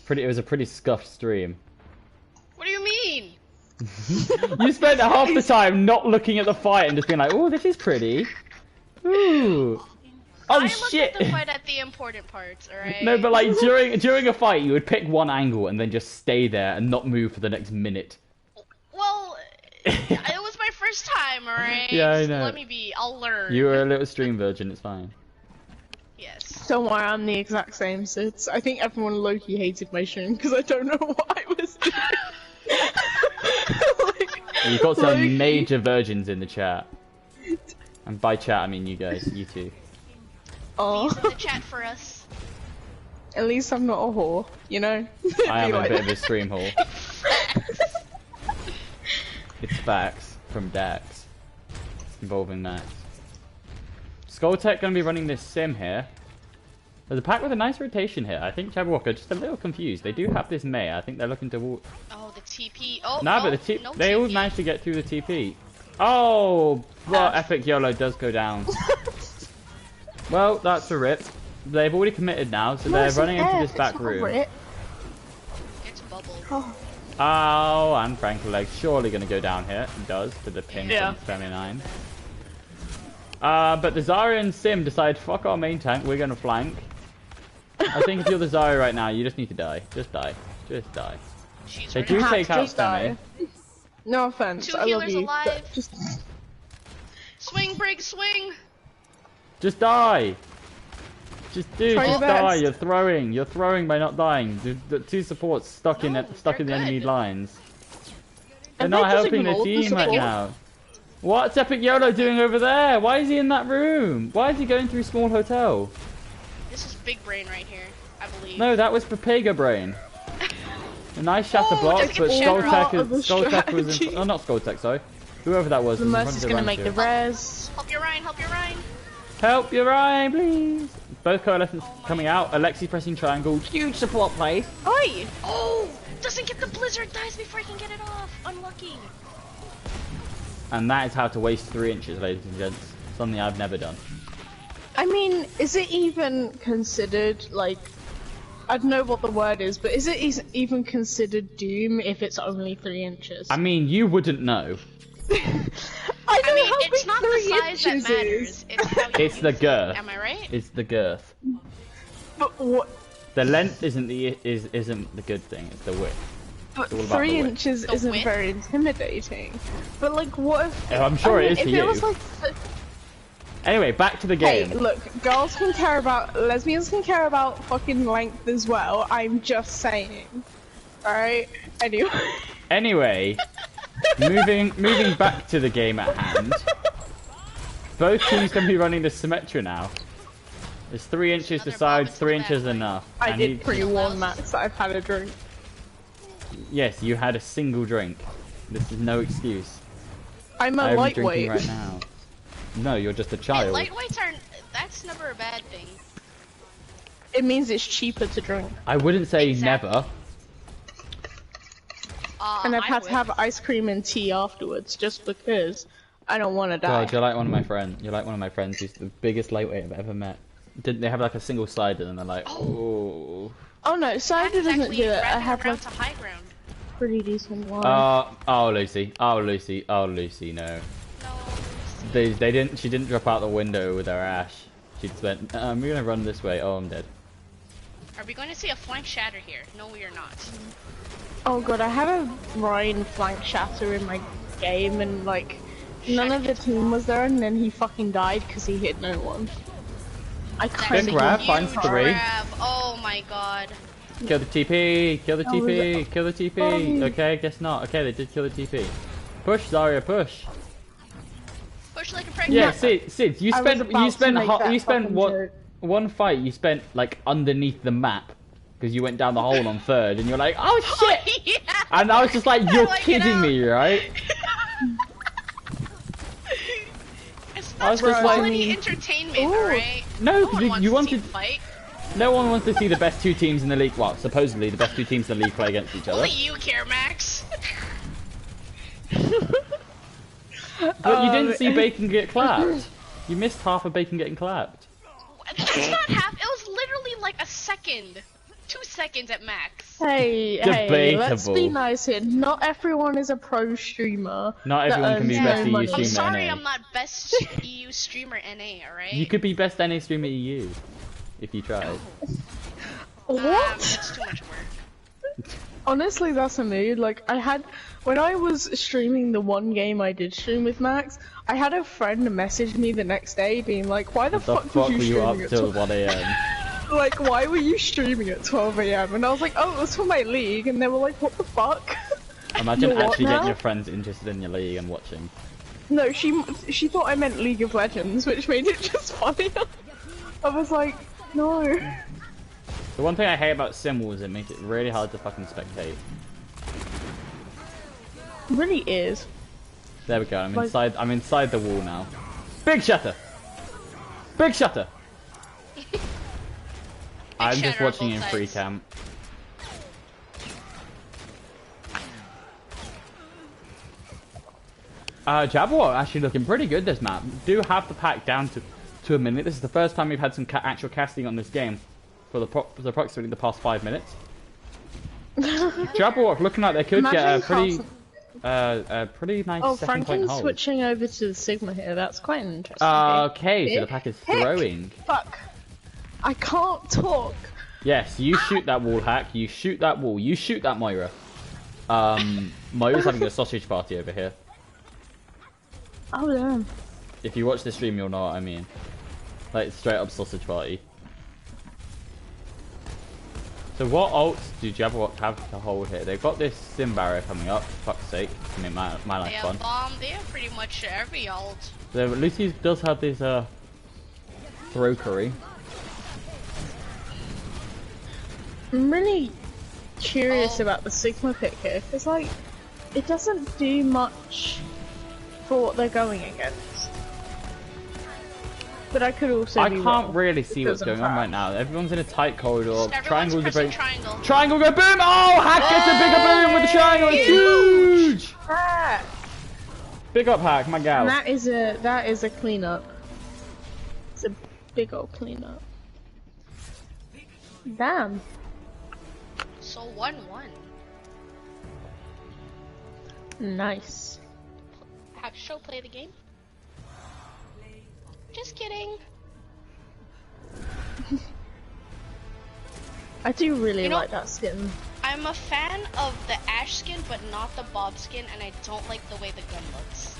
A: It was a pretty scuffed stream.
B: What do you mean?
A: You spent half the time not looking at the fight and just being like, "Oh, this is pretty." Ooh. Oh
B: I look
A: shit!
B: at the fight at the important parts, alright?
A: No, but like during a fight, you would pick one angle and then just stay there and not move for the next minute.
B: Well, it was my first time, alright?
A: Yeah, I
B: So
A: know.
B: let me be. I'll learn.
A: You were a little stream virgin. It's fine.
B: Yes.
D: Don't worry, I'm the exact same, Sids. I think everyone low-key hated my stream because I don't know what I was doing. Like,
A: You've got some
D: low-key.
A: major virgins in the chat, and by chat I mean you guys, you two.
D: Oh,
B: Please in the chat for us.
D: at least I'm not a whore, you know?
A: I am
D: Be
A: a
D: like
A: bit of
D: that.
A: a stream whore. It's facts from Dax. Involving Max. Skulltech gonna be running this sim here. There's a pack with a nice rotation here. I think Jabberwock are just a little confused. They do have this May. I think they're looking to walk.
B: Oh, the TP. Oh,
A: No,
B: no,
A: but
B: no
A: they all
B: TP.
A: managed to get through the TP. Oh, well, Epic YOLO does go down. Well, that's a rip. They've already committed now, so they're
D: Nice
A: running
D: and
A: into
D: air,
A: this back
D: it's not
A: room.
D: rip.
B: It's bubble.
D: Oh,
A: Oh, and Frankenleg surely going to go down here. He does, to the ping
D: Yeah.
A: from Feminine. But the Zarya and Sim decide, fuck our main tank, we're going to flank. I think if you're the Zarya right now, you just need to die. Just die. Just die.
B: She's
A: They
B: ready.
A: do
D: Hat,
A: take out
D: just die.
A: Femi.
D: No offense,
B: Two
D: I love
B: healers
D: you.
B: alive.
D: But just
B: Swing, Brig, swing!
A: Just die! Just
D: Try your
A: die.
D: best.
A: You're throwing by not dying. The two supports stuck in
B: No,
A: the
B: they're
A: enemy
B: good.
A: lines. They're
D: And
A: not
D: they just
A: helping the
D: ignored the
A: team right
D: support.
A: now. What's Epic YOLO doing over there? Why is he in that room? Why is he going through small hotel?
B: This is big brain right here, I believe.
A: No, that was Papega Brain. A nice shatter
B: Oh,
A: block,
B: just
A: but
B: get the
A: Skulltech
D: shatter of the
A: Skulltech was in.
D: strategy.
A: Oh, not Skulltech, sorry. Whoever that was.
D: the
A: was in front
D: Mercy's
A: of the
D: gonna
A: Rhine
D: make the
A: shield.
D: res.
B: Help your Ryan, help your Ryan!
A: Help your Ryan, please. Both coalescents
B: Oh my
A: coming out. Alexi pressing triangle. Huge support play.
D: Oi!
B: Oh! Doesn't get the blizzard, dies before he can get it off! Unlucky!
A: And that is how to waste 3 inches, ladies and gents. Something I've never done.
D: I mean, is it even considered, like, I don't know what the word is, but is it even considered doom if it's only 3 inches?
A: I mean, you wouldn't know.
D: I know
B: I mean,
D: how
B: it's
D: big
B: not
D: 3
B: the size that
D: inches
B: matters,
D: is.
B: it's how you
A: It's the
B: use it.
A: girth.
B: Am I right?
A: It's the girth.
D: But what?
A: The length isn't the good thing. It's the width.
D: But
A: all about
D: 3
A: the width.
D: inches
B: The
D: isn't
B: width?
D: very intimidating. But like, what if?
A: I'm sure it is
D: if
A: to
D: it
A: you.
D: was like,
A: Anyway, back to the
D: hey,
A: game.
D: look, girls can care about, lesbians can care about fucking length as well. I'm just saying. Alright. Anyway.
A: Anyway, moving back to the game at hand. Both teams can be running the Symmetra now. There's 3 inches to
B: Another
A: sides,
B: bob
A: 3
B: into the
A: inches
B: back.
A: enough.
D: I
A: And
D: did
A: he-
D: pre-warn Max that I've had a drink.
A: Yes, you had a single drink. This is no excuse.
D: I'm a
A: I'm
D: lightweight.
A: drinking right now. No, you're just a
B: Hey,
A: child.
B: lightweights aren't. That's never a bad thing.
D: it means it's cheaper to drink.
A: I wouldn't say
B: Exactly.
A: never.
D: And I've
B: I
D: had to
B: would.
D: have ice cream and tea afterwards just because I don't want to die.
A: God, you're like one of my friends. You're like one of my friends who's the biggest lightweight I've ever met. Didn't they have like a single cider and they're like, oh.
D: Oh no, cider
B: That's
D: doesn't
B: actually
D: do it. I
B: grabbing
D: have
B: ground
D: like
B: to high ground.
D: pretty decent wine.
A: Oh, Lucy. Oh, Lucy. Oh, Lucy. No.
B: No.
A: They didn't. She didn't drop out the window with her ash. She just went. We're gonna run this way. Oh, I'm dead.
B: Are we going to see a flank shatter here? No, we are not.
D: Oh god, I had a Ryan flank shatter in my game and like none of the team was there and then he fucking died because he hit no one. I kind
A: Good
D: of
A: grab,
B: You
A: finds three.
B: grab. Oh my god.
A: Kill the TP. Kill the TP. Kill the TP.
D: Oh.
A: Okay, guess not. Okay, they did kill the TP. Push, Zarya, push.
B: Push like a pregnant.
A: Yeah, Sid, you
D: I was
A: spent
D: about
A: you
D: to
A: spent
D: make that fucking
A: one
D: joke.
A: one fight. You spent like underneath the map because you went down the hole on third, and you're like, oh shit!
B: Yeah.
A: And I was just like, you're
B: Like, get
A: kidding
B: out.
A: me, right?
B: It's
A: I was
B: not
A: just like-
B: quality entertainment,
D: Ooh.
B: alright?
A: No,
B: No
A: because
B: one
A: you
B: wants to see
A: wanted.
B: the fight.
A: No one wants to see the best two teams in the league. Well, supposedly the best two teams in the league play against each other.
B: Only you care, Max.
A: But you didn't see Bacon get clapped. You missed half of Bacon getting clapped.
B: That's not half. It was literally like a second. 2 seconds at max.
D: Hey, let's be
A: Debatable.
D: nice here. Not everyone is a pro streamer.
A: Not
D: that
A: everyone can be
D: earns
A: best
D: no
A: EU
D: money.
B: I'm
A: streamer
B: sorry
A: NA.
B: I'm not best EU streamer NA, alright?
A: You could be best NA streamer EU if you tried.
D: What?
B: That's too much work.
D: Honestly, that's a mood. Like, when I was streaming the one game I did stream with Max, I had a friend message me the next day being like, why the
A: The
D: fuck
A: fuck
D: was
A: were
D: you
A: you up
D: streaming at
A: till
D: 12?
A: 1 AM?
D: Like, why were you streaming at 12 AM? And I was like, oh, it was for my league. And they were like, what the fuck?
A: Imagine
D: You're what
A: actually getting
D: now?
A: your friends interested in your league and watching.
D: No, she thought I meant League of Legends, which made it just funnier. I was like, no.
A: The one thing I hate about Sim is it makes it really hard to fucking spectate.
D: It really is.
A: There we go. I'm
D: Like-
A: inside. I'm inside the wall now. Big shutter. Big shutter. I'm just
B: shatter on
A: watching
B: both
A: in free
B: sides.
A: cam. Jabberwock actually looking pretty good this map. Do have the pack down to a minute. This is the first time we've had some actual casting on this game for approximately the past 5 minutes. Jabberwock looking like they could get a
D: Imagine
A: pretty nice
D: Oh,
A: second point
D: Franklin's
A: hold.
D: switching over to the Sigma here. That's quite an interesting
A: Okay, so the
D: Pick.
A: pack is
D: Pick.
A: throwing.
D: Fuck. I can't talk.
A: Yes, you shoot that wall, Hack. You shoot that wall. You shoot that Moira. Moira's having a sausage party over here.
D: Oh, damn.
A: If you watch the stream, you'll know what I mean. Like, straight up sausage party. So what ults do Jabberwock have to hold here? They've got this Sim barrier coming up, for fuck's sake. I mean, my
B: They
A: life fun.
B: have bomb. They have pretty much every ult.
A: So Lucy does have this, throw curry.
D: I'm really curious
B: Oh.
D: about the Sigma pick here, because, like, it doesn't do much for what they're going against. But I could also
A: I
D: be
A: can't
D: wrong.
A: really see what's
D: Doesn't
A: going on
D: matter.
A: right now. Everyone's in a tight corridor.
B: Everyone's
A: Triangles are
B: pressing
A: very...
B: triangle.
A: Triangle go boom! Oh, Hack gets a bigger boom with the triangle. It's huge!
D: Ah,
A: Big up, Hack, my gal.
D: and that is a cleanup. It's a big old cleanup. Damn.
B: So 1-1.
D: Nice.
B: Have show play the game. Just kidding.
D: I do really
B: You know-
D: like that skin.
B: I'm a fan of the Ash skin, but not the Bob skin, and I don't like the way the gun looks.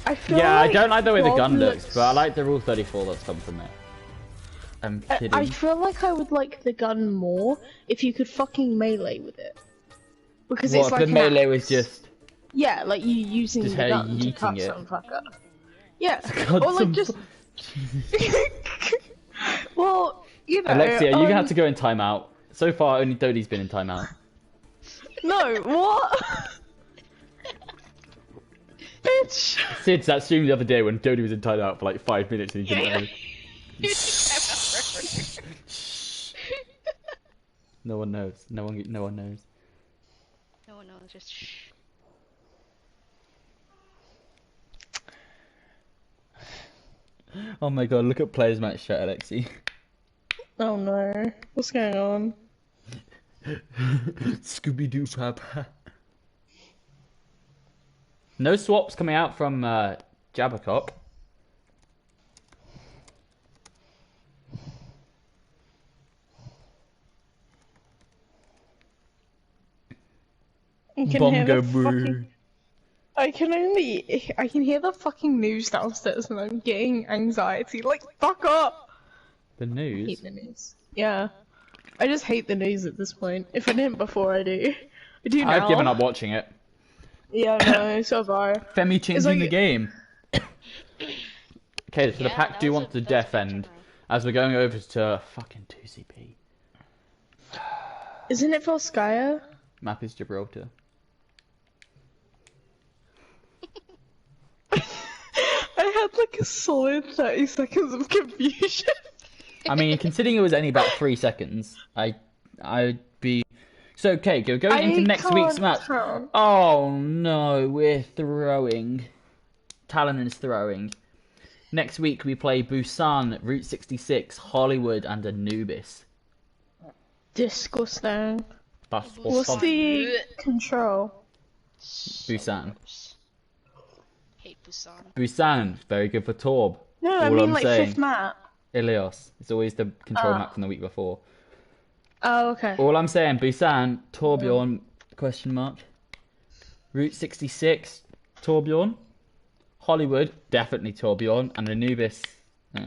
D: I feel
A: Yeah,
D: like
A: I don't like the way the
D: Bob
A: gun looks, but I like the Rule 34 that's come from it. I'm kidding.
D: I feel like I would like the gun more if you could fucking melee with it. Because
A: What
D: it's
A: if
D: like
A: the
D: an
A: melee
D: axe.
A: was just...
D: Yeah, like you using
A: Just
D: the
A: her
D: gun to
A: yeeting
D: cut
A: it.
D: some fucker. Yeah,
A: cut
D: or like
A: some
D: just. Well, you know.
A: Alexia, you're gonna have to go in timeout. So far, only Dodie's been in timeout.
D: No, what? Bitch.
A: Sid's that stream the other day when Dodie was in timeout for like 5 minutes and he didn't know. No one knows. No one knows.
B: No one knows. Just shh.
A: Oh my god! Look at players match chat, Alexi.
D: Oh no. What's going on?
A: Scooby Doo Papa. No swaps coming out from Jabberwock.
D: I can hear the fucking... I can hear the fucking news downstairs and I'm getting anxiety. Like, fuck up!
A: The
D: I
A: news?
D: hate the news. Yeah. I just hate the news at this point. If I didn't before, I do. I do now.
A: I've given up watching it.
D: Yeah, no, so have I.
A: Femi changing
D: like-
A: the game. Okay, so the
B: Yeah,
A: pack
B: that
A: do
B: was
A: want
B: a-
A: to
B: that was a
A: death
B: big
A: end
B: turnaround.
A: as we're going over to fucking 2CP.
D: Isn't it Volskaya?
A: Map is Gibraltar.
D: I had like a solid 30 seconds of confusion.
A: I mean, considering it was only about 3 seconds, I'd be... So, okay, going into next week's match.
D: Count.
A: Oh no, we're throwing. Talon is throwing. Next week we play Busan, Route 66, Hollywood, and Anubis.
D: Disgusting.
A: That's
D: What's
A: awesome.
D: the control?
A: Busan.
B: Hate Busan.
A: Busan, very good for Torb.
D: No, I
A: All
D: mean
A: I'm
D: like
A: saying.
D: 5th map.
A: Ilios. It's always the control map from the week before.
D: Oh, okay.
A: All I'm saying, Busan, Torbjorn, question mark. Route 66, Torbjorn. Hollywood, definitely Torbjorn. And Anubis, oh.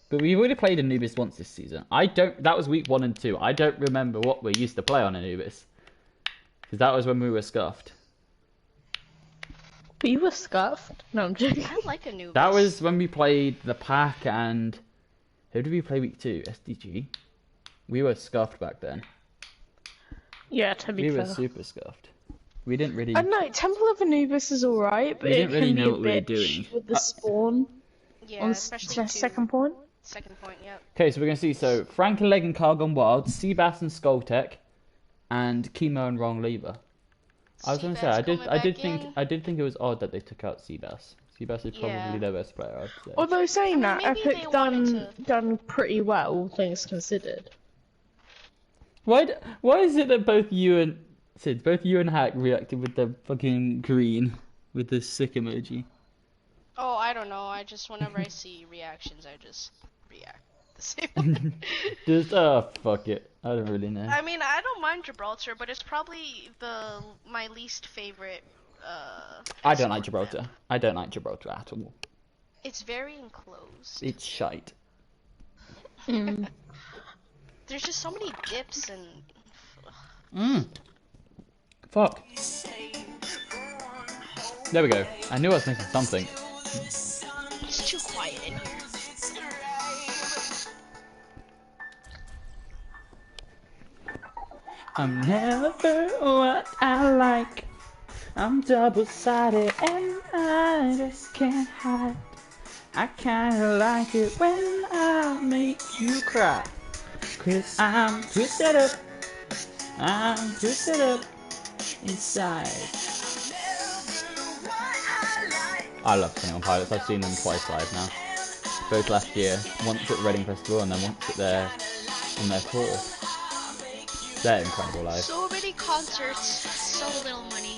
A: But we've already played Anubis once this season. That was week 1 and 2. I don't remember what we used to play on Anubis. Because that was when we were scuffed.
D: But you were scuffed? No, I'm joking.
B: I like Anubis.
A: That was when we played the pack and... Who did we play week 2? SDG? We were scuffed back then.
D: Yeah, to be
A: We were
D: fair.
A: super scuffed. We didn't really...
D: I don't know, Temple of Anubis is alright, but
A: We
D: it
A: didn't
D: can
A: really
D: be
A: know
D: a
A: what we were
D: bitch
A: doing.
D: with the spawn
B: Yeah,
D: on
B: especially
D: the second point.
B: Second point, yep.
A: Okay, so we're going to see, Frankenleg and Cargon Wild, Seabass and Skulltech, and Chemo and Wrong Lever. I was going to say,
B: Seabass
A: I did
B: coming back
A: think it was odd that they took out Seabass. Seabass is probably
B: Yeah.
A: their best player, I'd say.
D: Although saying that,
B: maybe they
D: Epic
B: wanted
D: done pretty well, all things considered.
A: Why is it that both you and Hack reacted with the fucking green, with the sick emoji?
B: Oh, I don't know. I just, whenever I see reactions, I just react the same way.
A: Just, fuck it. I don't really know.
B: I mean, I don't mind Gibraltar, but it's probably my least favorite.
A: I don't like Gibraltar. I don't like Gibraltar at all.
B: It's very enclosed.
A: It's shite.
B: There's just so many dips and.
A: Fuck. There we go. I knew I was missing something.
B: It's too quiet in here.
A: I'm never what I like. I'm double-sided and I just can't hide. I kinda like it when I make you cry. 'Cause I'm twisted up. I'm twisted up inside. I love 21 Pilots. I've seen them twice live now. Both last year. Once at Reading Festival and then once at on their tour. They're incredible live.
B: So many concerts, so little money.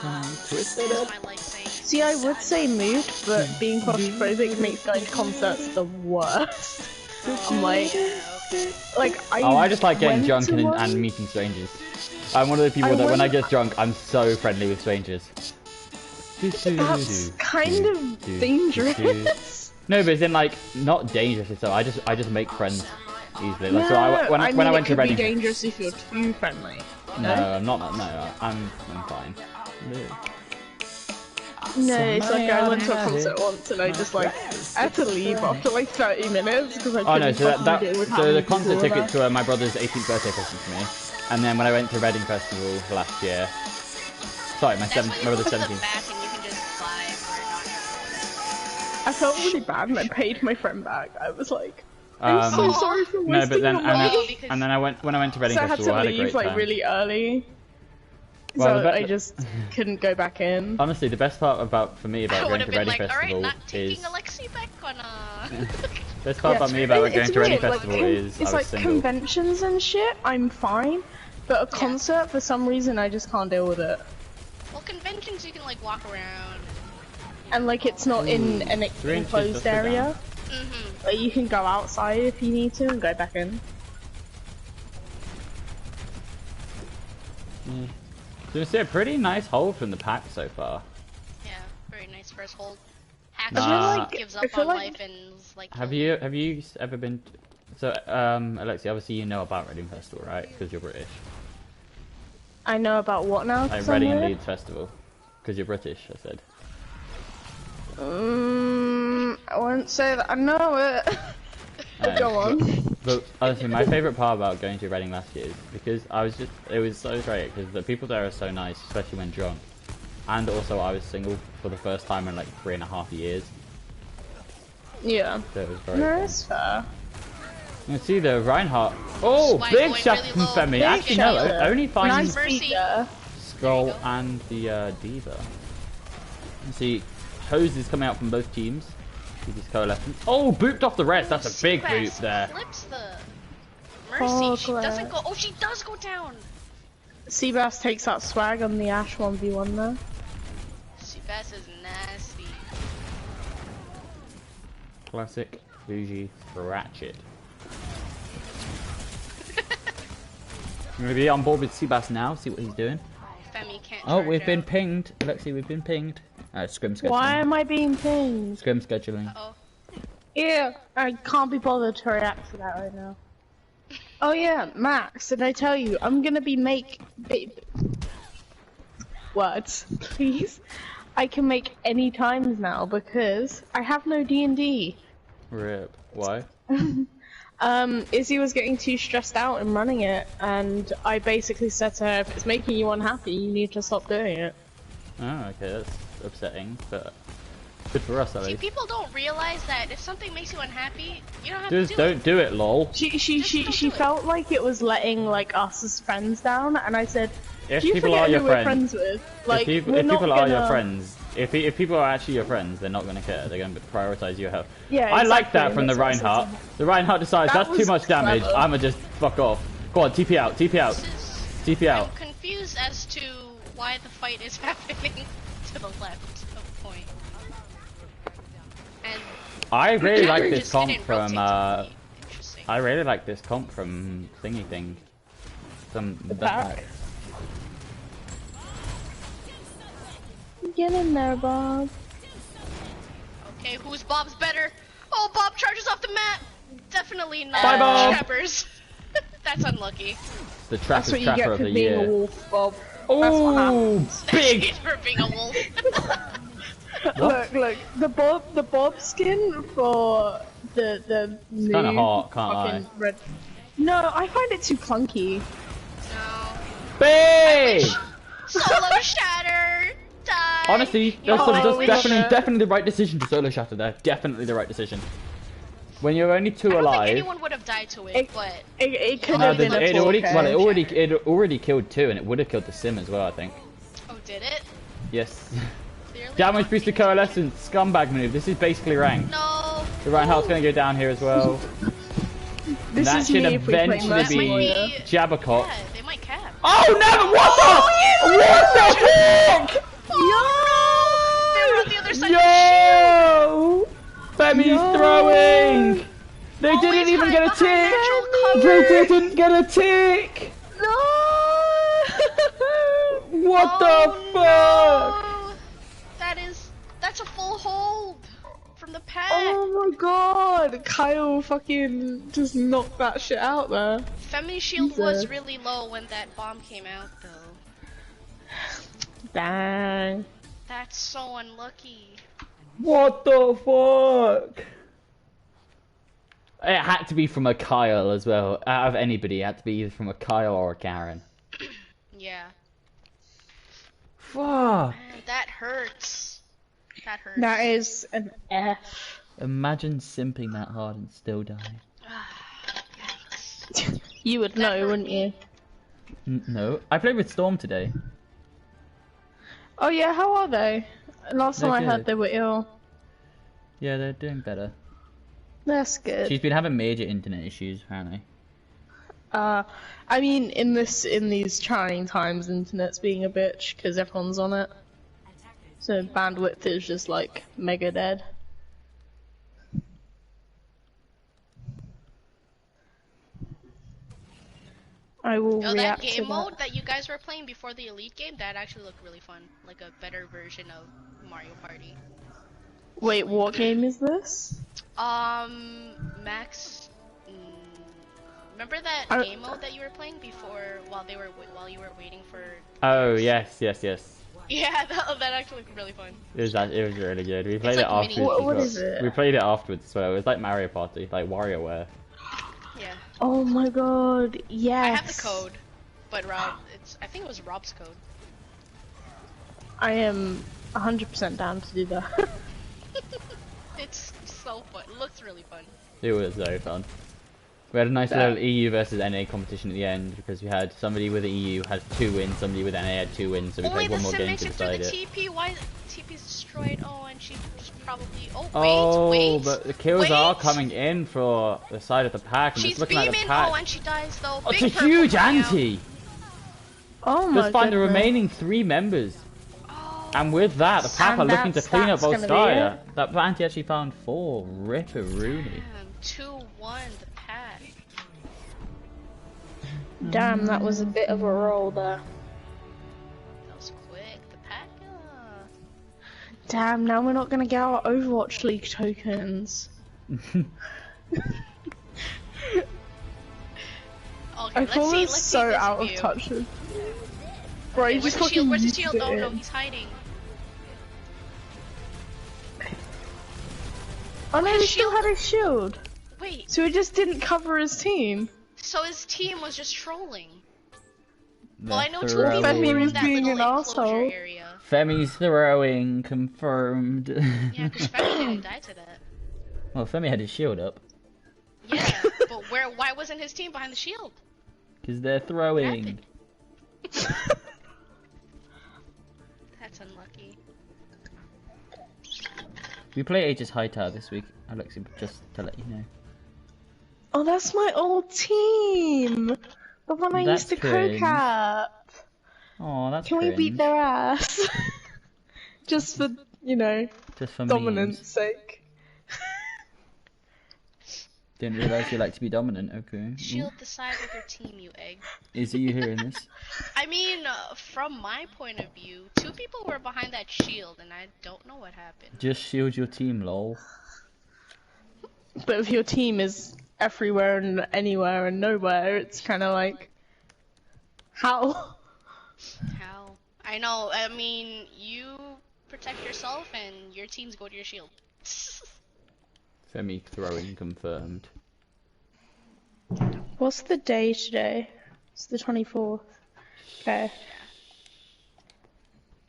A: I'm twisted up.
B: My life thing.
D: See, I would say mood, but being claustrophobic makes going to concerts the worst. I'm like
A: I just like getting
D: went
A: drunk
D: to one.
A: and meeting strangers. I'm one of those people that when I get drunk, I'm so friendly with strangers.
D: That's kind of dangerous.
A: No, but it's in like not dangerous. So I just make friends easily. Like, so
D: No,
A: when I
D: mean,
A: went
D: it
A: to
D: could
A: Reading,
D: be dangerous if you're too friendly.
A: no, I'm not. No, I'm fine.
D: No, it's like I went to a concert once and I just like I had to leave after like 30 minutes because I
A: Oh
D: couldn't
A: no, so
D: fucking deal with how
A: so the
D: many
A: concert
D: people were
A: tickets
D: there.
A: were my brother's 18th birthday present to me, and then when I went to Reading Festival last year, sorry, my
B: That's when you
A: brother's
B: go to the
A: 17th.
B: back and you can just vibe or not.
D: I felt really bad and I paid my friend back. I was like, I'm so sorry for wasting
A: No, but then
D: your
A: and
D: money.
B: because-
A: then when I went to Reading
D: So I had
A: Festival,
D: to
A: I had a
D: leave
A: great
D: like
A: time.
D: really early.
A: Well,
D: So
A: the
D: I just couldn't go back in.
A: Honestly, the best part for me
B: I
A: about
B: would
A: going
B: have
A: to
B: been
A: Reading
B: like, alright,
A: Festival
B: not taking
A: is
B: Alexi back on
A: best part about me about going
D: It's
A: to Reading
D: weird,
A: Festival
D: like,
A: is
D: it's
A: I was
D: like
A: single.
D: conventions and shit, I'm fine. But a concert, for some reason, I just can't deal with it.
B: Well, conventions you can like walk around.
D: And like, it's not in an
A: 3 inches,
D: enclosed
A: just go
D: area.
B: Mm-hmm.
D: Like, you can go outside if you need to and go back in.
A: So it's a pretty nice hold from the pack so far.
B: Yeah, very nice first hold. Hacks
A: Nah.
B: just gives
D: I
B: up
D: feel
B: on
D: like-
B: life and is like.
A: Have you ever been? So Alexi, obviously you know about Reading Festival, right? Because you're British.
D: I know about what now?
A: Like Reading and Leeds Festival, because you're British. I said.
D: I wouldn't say that I know it. Go on.
A: But honestly, my favourite part about going to Reading last year is because it was so great because the people there are so nice, especially when drunk. And also I was single for the first time in like 3.5 years.
D: Yeah.
A: So it was very
D: No,
A: fun.
D: it's fair.
A: You can see the Reinhardt. Oh,
B: Swipe
A: big
B: going
A: shot
B: really
A: from
B: low.
A: Femi.
B: Big
A: Actually,
B: shot.
A: no, only finds
D: Nice
B: Mercy.
D: speaker.
A: Skull
B: There you go.
A: and the Diva. You see, hoses coming out from both teams. See these coalescence. Oh, booped off the rest. That's a big boop
B: Seabass
A: there.
B: Flips the Mercy.
D: Oh,
B: She doesn't
D: Claire.
B: go. Oh, she does go down.
D: Seabass takes that swag on the Ash 1v1 there.
B: Seabass is nasty.
A: Classic bougie ratchet. I'm gonna be on board with Seabass now. See what he's doing.
B: Femi can't.
A: Oh,
B: charge
A: we've been
B: out.
A: pinged. Alexi, we've been pinged. Scrim scheduling.
D: Why am I being pinged?
A: Scrim scheduling.
B: Oh,
D: Yeah, I can't be bothered to react to that right now. Oh yeah, Max, did I tell you, I'm gonna be words, please. I can make any times now because I have no D&D.
A: Rip. Why?
D: Izzy was getting too stressed out in running it, and I basically said to her, if it's making you unhappy, you need to stop doing it.
A: Oh, okay, that's upsetting, but good for us at
B: see,
A: least.
B: people don't realize that if something makes you unhappy, you don't have
A: Just
B: to do
A: don't
B: it.
A: do it, lol.
D: She
B: don't do it.
D: felt like it was letting like us as friends down, and I said,
A: If
D: do you
A: people
D: forget
A: are
D: who
A: your
D: we're
A: friends,
D: friends with? Like,
A: if
D: we're not
A: people are your
D: gonna-
A: friends, if people are actually your friends, they're not gonna care. They're gonna prioritize your health.
D: Yeah,
A: I like
D: exactly,
A: that from the
D: that's what I said
A: Reinhardt. The Reinhardt decides
D: That
A: that's too
D: was
A: much damage.
D: clever.
A: I'ma just fuck off. Go on, TP out, TP out, TP out.
B: I'm confused as to why the fight is happening to the left of point. And
A: I really like
B: Jagger
A: this
B: just
A: comp
B: didn't
A: from.
B: rotate to me. Interesting.
A: I really like this comp from Thingy Thing. From the
D: pack. Get in there, Bob.
B: Okay, who's Bob's better? Oh, Bob charges off the map. Definitely not
A: Bye, Bob.
B: Trappers. That's unlucky.
A: The
D: That's
A: Trappers
D: what you get
A: Trapper
D: for
A: of the
D: being a
A: year.
D: wolf, Bob. That's what
A: Oh,
D: happens.
A: big!
B: For being a wolf.
D: Look, the Bob skin for the new
A: kinda hot, can't
D: fucking
A: lie.
D: red. No, I find it too clunky.
B: No.
A: Big!
B: Solo shatter. Die.
A: Honestly,
B: You
A: that's,
B: know,
A: that's
B: I wish-
A: definitely the right decision to solo shatter there. Definitely the right decision. When you're only two
B: I don't think
A: alive.
B: anyone would have died to it, but
D: It could
A: No,
D: have been a
A: it
D: 4K.
A: already killed two, and it would have killed the sim as well. I think.
B: oh, did it?
A: Yes.
B: Clearly
A: Damage
B: not.
A: boosted coalescence, scumbag move. This is basically ranked.
B: No.
A: The Reinhardt's gonna go down here as well.
D: This
A: that
D: is
A: should
D: me if we play
A: eventually
D: Mercy
A: be
D: Warrior.
A: Jabberwock.
B: Yeah, they might cap.
A: Oh no! What the? What the heck?
B: They were on the other side of the shield.
A: Yo! Femi's throwing! They didn't
B: Always
A: even
B: hide
A: get a
B: behind
A: tick!
B: natural cover.
A: They didn't get a tick!
D: No!
A: What the fuck?
B: No. That's a full hold from the pack.
D: Oh my god! Kyle fucking just knocked that shit out there.
B: Femi's shield was
D: Jesus.
B: really low when that bomb came out, though.
D: Dang.
B: That's so unlucky.
A: What the fuck? It had to be from a Kyle as well. Out of anybody, it had to be either from a Kyle or a Karen.
B: Yeah.
A: Fuck.
B: Man, that hurts. That hurts.
D: That is an F.
A: Imagine simping that hard and still dying.
D: You would
B: That
D: know,
B: hurt
D: wouldn't
B: me.
D: you?
A: No, I played with Storm today.
D: Oh yeah, how are they? Last time
A: They're
D: I heard
A: good.
D: they were ill.
A: Yeah, they're doing better.
D: That's good.
A: She's been having major internet issues, apparently.
D: I mean, in these trying times, internet's being a bitch because everyone's on it. So bandwidth is just like mega dead. I will
B: Oh, that
D: react to
B: game
D: that.
B: mode that you guys were playing before the Elite game, that actually looked really fun. Like a better version of Mario Party.
D: Wait, what game is this?
B: Max, remember that
D: I-
B: game mode that you were playing before while you were waiting for?
A: Oh yes.
B: Yeah, that actually looked really fun.
A: It was really good. We played
B: like
A: it
B: mini-
A: afterwards.
D: What
A: as
D: is
A: well.
D: it?
A: We played it afterwards as well. It was like Mario Party, like WarioWare.
B: Yeah,
D: Oh my god, yes.
B: I have the code, but I think it was Rob's code.
D: I am 100% down to do that.
B: It's so fun. It looks really fun.
A: It was so fun. We had a nice little EU versus NA competition at the end because we had somebody with the EU had 2 wins, somebody with NA had 2 wins, so we
B: Only
A: played
B: the
A: one more
B: sim
A: game
B: makes
A: to
B: it through the
A: decide it.
B: TP. Why TP's destroyed? Oh, and she just probably. Oh
A: Oh,
B: wait.
A: but the kills
B: wait.
A: are coming in for the side of the pack. I'm
B: She's
A: just looking at the
B: beaming.
A: pack.
B: Oh, and she dies though.
A: Oh, it's
B: Big
A: a
B: purple
A: huge
B: coming out.
A: anti.
D: Oh my
A: Just find the
D: goodness.
A: remaining 3 members.
B: Oh,
A: And with that, the pack
D: And
A: are looking to clean up
D: that's
A: both
D: gonna be
A: Skyer. That anti actually found 4. Ripper Rooney.
B: damn, 2-1 the pack.
D: Damn, that was a bit of a roll there.
B: That was quick. The pack.
D: Damn, now we're not gonna get our Overwatch League tokens.
B: Okay,
D: I
B: let's
D: feel
B: see.
D: it's
B: Let's
D: so
B: see this
D: out
B: view.
D: of touch with. Bro,
B: Okay,
D: you
B: where's
D: just
B: the shield?
D: fucking
B: Where's the
D: used
B: shield?
D: it
B: Oh no,
D: in.
B: he's hiding.
D: Oh no,
B: his
D: he still
B: shield-
D: had his shield.
B: Wait,
D: So he just didn't cover his team.
B: so his team was just trolling.
A: They're
B: Well, I know 2
A: throwing.
B: people
D: Femi
B: were in
D: was
B: that
D: being
B: little
D: an
B: enclosure
D: arsehole.
B: area.
A: Femi's throwing, confirmed.
B: Yeah, because Femi didn't die to that.
A: Well, Femi had his shield up.
B: Yeah, but why wasn't his team behind the shield?
A: Because they're
B: What
A: throwing.
B: happened? That's unlucky.
A: We play Aegis High Tower this week, Alexi, just to let you know.
D: Oh, that's my old team. The one I
A: That's
D: used to
A: cringe.
D: co-cap.
A: Oh, that's
D: Can we beat
A: cringe.
D: their ass? Just for, you know,
A: Just for
D: dominance
A: memes.
D: sake.
A: Didn't realise you like to be dominant, okay.
B: Shield the side with your team, you egg.
A: Is you hearing this?
B: I mean, from my point of view, 2 people were behind that shield, and I don't know what happened.
A: Just shield your team, lol.
D: But if your team is everywhere and anywhere and nowhere, it's kind of like, how?
B: How? I know. I mean, you protect yourself, and your teams go to your shield.
A: Femi throwing confirmed.
D: What's the day today? It's the 24th. Okay.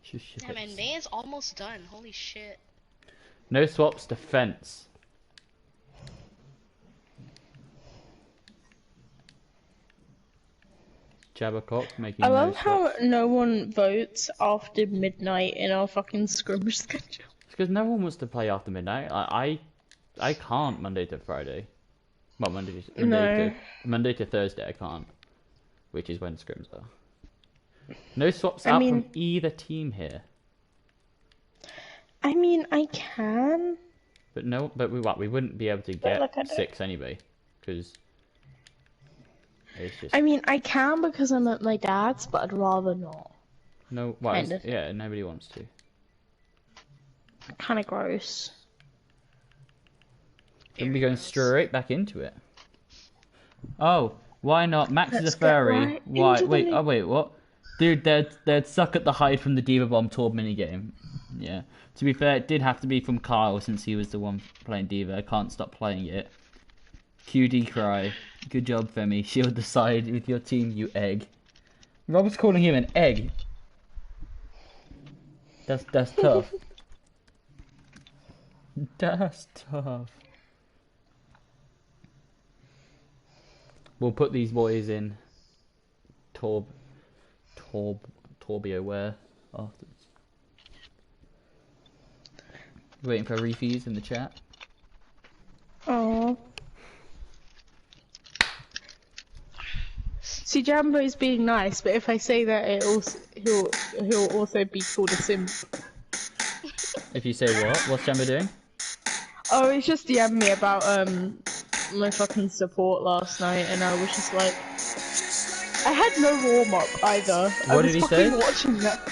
A: Shush your
B: Damn, and
A: face.
B: May is almost done. Holy shit.
A: No swaps, defense. Jabberwock making
D: I
A: no
D: love how
A: swaps.
D: no one votes after midnight in our fucking scrimmage schedule.
A: It's because no one wants to play after midnight. I can't Monday to Friday. Well, Monday to Thursday I can't, which is when scrims are. No swaps
D: I
A: out
D: mean-
A: from either team here.
D: I mean, I can.
A: But we wouldn't be able to
D: look
A: get
D: at it.
A: 6 anyway, because it's just
D: I mean, I can because I'm at my dad's, but I'd rather not.
A: no. Well,
D: kind of.
A: yeah, nobody wants to.
D: Kind of gross.
A: Then we going straight back into it. Oh, why not? Max
D: Let's
A: is a
D: get
A: fairy.
D: right
A: Why?
D: into the
A: Wait,
D: meat.
A: oh wait, what? Dude, they'd suck at the hide from the Diva Bomb tour minigame. Yeah. To be fair, it did have to be from Kyle since he was the one playing Diva. I can't stop playing it. QD cry. Good job, Femi. Shield the side with your team, you egg. Rob's calling him an egg. That's tough. That's tough. We'll put these boys in Torbioware afterwards. Waiting for refees in the chat.
D: Oh. See, Jambo's being nice, but if I say that, he'll also be called a simp.
A: If you say what? What's Jambo doing?
D: Oh, he's just DM'd me about my fucking support last night, and I was just like, I had no warm up either.
A: What did he say?
D: I was fucking watching that.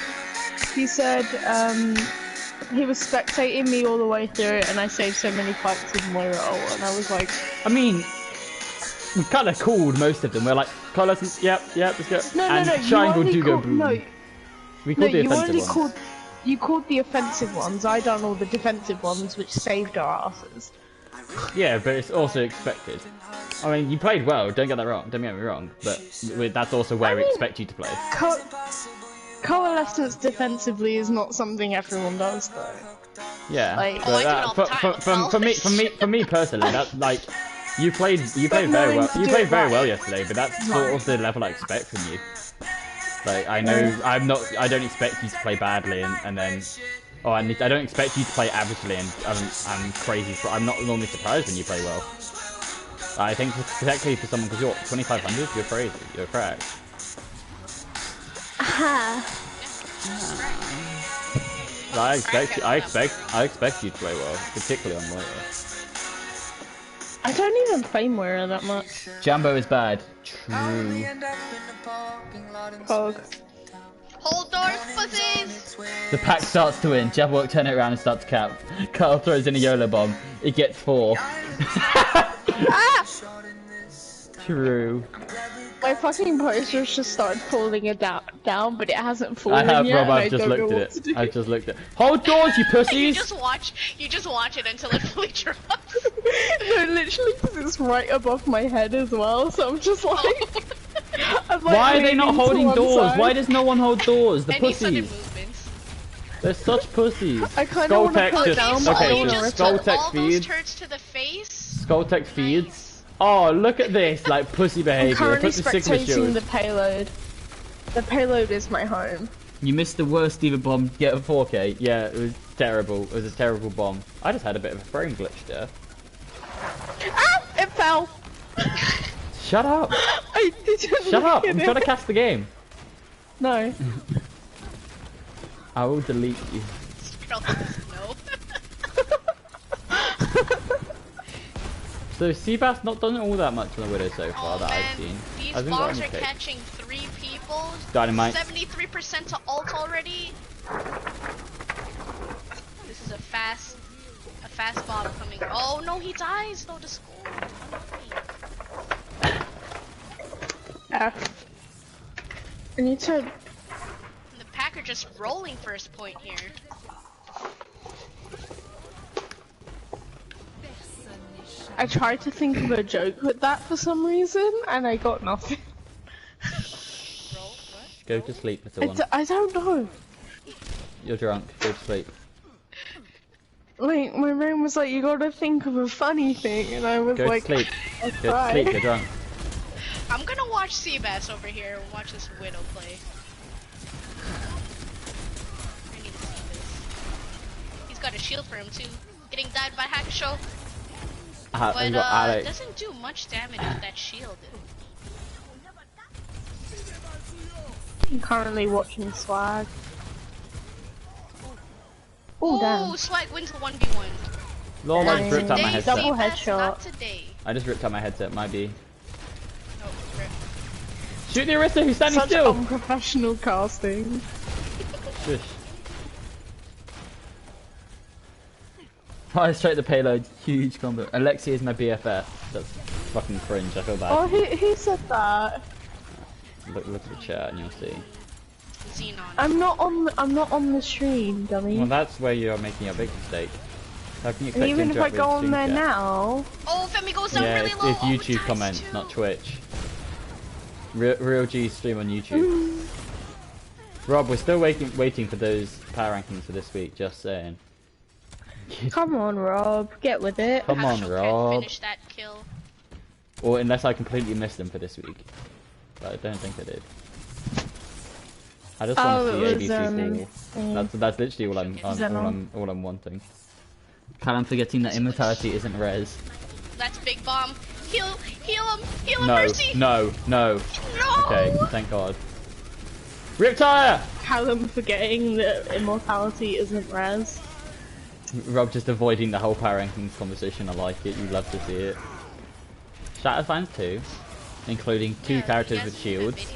D: He said he was spectating me all the way through it, and I saved so many fights with Moira, and I was like,
A: I mean, we kind of called most of them. We're like, call us, yep, let's go.
D: no,
A: and
D: no,
A: Triangle do go boom.
D: No,
A: We called the
D: you
A: offensive
D: only
A: ones.
D: you called the offensive ones. I done all the defensive ones, which saved our asses.
A: Yeah, but it's also expected. I mean, you played well. Don't get me wrong. But that's also where we expect you to play.
D: Coalescence defensively is not something everyone does, though.
A: Yeah,
D: Like-
A: but
B: I do it all the time,
A: for me personally, that's like you played very
D: knowing
A: well.
D: to
A: You
D: do
A: played
D: it
A: very
D: right.
A: well yesterday, but that's sort of the level I expect from you. Like I know I don't expect you to play badly and then. Oh, I don't expect you to play averagely, and I'm crazy. I'm not normally surprised when you play well. I think, particularly for someone, because you're 2,500, you're crazy. You're cracked. I expect you to play well, particularly on Moira.
D: I don't even play Moira that much.
A: Jambo is bad. True.
D: Pog.
B: Hold doors, pussies!
A: The pack starts to win. Jabberwock turn it around and starts to cap. Carl throws in a YOLO bomb. It gets 4. True.
D: My fucking posters just started falling down, but it hasn't fallen
A: I have,
D: yet.
A: Rob.
D: and I
A: I've just
D: don't know
A: looked at
D: what
A: it.
D: to do.
A: I've just looked at it. Hold doors, you
B: You
A: pussies!
B: just watch it until it fully drops.
D: No, literally, because it's right above my head as well. So I'm just like, I'm like
A: Why are they not
D: leaning to
A: holding
D: one
A: doors?
D: side.
A: Why does no one hold doors? The
B: Any sudden
A: pussies.
B: movements.
A: They're such pussies.
D: I kind of want to
A: Skulltech
D: put it
A: just
D: down,
B: so
D: but I
A: okay.
D: don't
B: you
D: want to
B: just
D: rip
B: took
D: it.
A: Skulltech
B: all those
A: feeds.
B: turds to the face?
A: Skulltech feeds. Oh, look at this, like pussy
D: I'm
A: behavior.
D: currently
A: Put the Sigma
D: spectating
A: shield.
D: the payload. The payload is my home.
A: You missed the worst Steven bomb yet at 4K. Yeah, it was terrible. It was a terrible bomb. I just had a bit of a frame glitch there.
D: Ah! It fell!
A: Shut up!
D: I didn't
A: Shut up!
D: look
A: I'm
D: at
A: trying to
D: it.
A: cast the game.
D: No.
A: I will delete you.
B: Girl, no.
A: So Seabass not done all that much on the Widow so far
B: Oh
A: that
B: man,
A: I've seen.
B: these
A: Hasn't got
B: bombs
A: any
B: are
A: cake.
B: catching 3 people.
A: Dynamite.
B: 73% to ult already. This is a fast bomb coming. Oh no, he dies though to school.
D: F. I need to.
B: The pack are just rolling first point here.
D: I tried to think of a joke with that for some reason, and I got nothing.
B: Roll what?
A: Go to sleep, little one.
D: I don't know.
A: You're drunk. Go to sleep.
D: Like, my brain was like, you gotta think of a funny thing, and I was
A: Go
D: like,
A: to sleep.
D: I'll
A: Go to
D: try.
A: sleep. You're drunk.
B: I'm gonna watch Seabass over here and watch this Widow play. I need to see this. He's got a shield for him too. Getting died by Hakusho. But
A: We've got
B: it
A: Alex.
B: doesn't do much damage with that shield.
D: I'm currently watching Swag. Oh,
B: Ooh,
D: damn.
B: Swag wins a 1v1.
A: Lol, I just ripped out my
B: Today,
A: headset.
D: Double
B: Seabass,
D: headshot.
B: not today.
A: I just ripped out my headset. Might be.
B: Oh, rip.
A: Shoot the Arista who's standing
D: Such
A: still.
D: unprofessional casting.
A: Shush. Oh, straight the payload. Huge combo. Alexi is my BFF. That's fucking cringe. I feel bad.
D: Oh, he said that.
A: Look at the chat and you'll see.
B: Xenon.
D: I'm not on the stream, dummy.
A: Well, that's where you're making a big mistake. How can you
D: And
A: expect
D: even
A: to
D: if I
A: interact
D: go
A: with
D: on there
A: stream chat?
D: now,
B: Oh, Femi goes down
A: Yeah,
B: really
A: it's,
B: low.
A: it's
B: Oh,
A: YouTube
B: times
A: comments,
B: 2.
A: not Twitch. Real G stream on YouTube. Rob, we're still waiting for those power rankings for this week. Just saying.
D: come on, Rob, get with it.
A: Come on,
B: Hakusho can't
A: Rob.
B: finish that kill.
A: Or unless I completely missed them for this week. But I don't think I did. I just want to see ABC 4. That's literally all I'm wanting. Cal, I'm forgetting that immortality isn't res.
B: That's Big Bomb. Heal him,
A: No,
B: Mercy.
A: no.
B: No.
A: Okay, thank God. Riptire!
D: Callum forgetting that immortality isn't res.
A: Rob just avoiding the whole power rankings conversation. I like it. You love to see it. Shatterfans 2, including 2 characters with shields.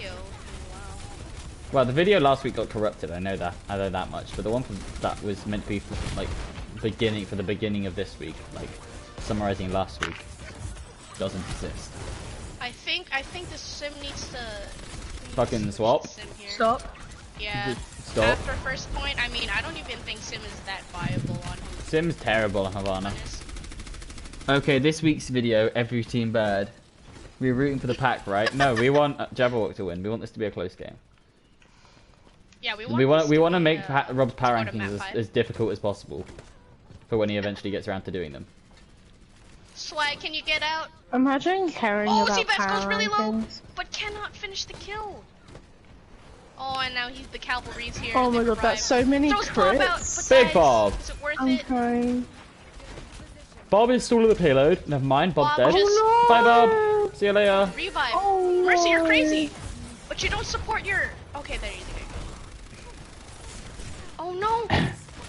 A: Well, the video last week got corrupted. I know that much. But the one that was meant to be for, like the beginning of this week, like summarizing last week, doesn't exist.
B: I think the sim needs to
A: Fucking swap.
D: Stop.
B: Yeah.
A: Stop.
B: After first point, I mean, I don't even think sim is that viable on.
A: Sim's terrible, Havana. Okay, this week's video, every team bad. We're rooting for the pack, right? No, we want Jabberwock to win. We want this to be a close game.
B: Yeah, we
A: want to make Rob's power rankings as difficult as possible for when he eventually gets around to doing them.
B: Swag, can you get out?
D: Imagine caring about
B: Zvex goes
D: power
B: really low,
D: rankings.
B: but cannot finish the kill. Oh, and now the cavalry's here.
D: Oh my god, that's so many crits.
A: Big Bob.
B: Is it worth
D: I'm
B: it?
D: crying.
A: Bob is stalling the payload. Never mind, Bob's
B: Bob
A: dead.
B: just-
D: Oh,
A: Bye,
D: no.
A: Bob. See you later.
B: Revive.
D: Oh,
B: Mercy, you're
D: no.
B: crazy. But you don't support your... Okay, there you go. Oh no.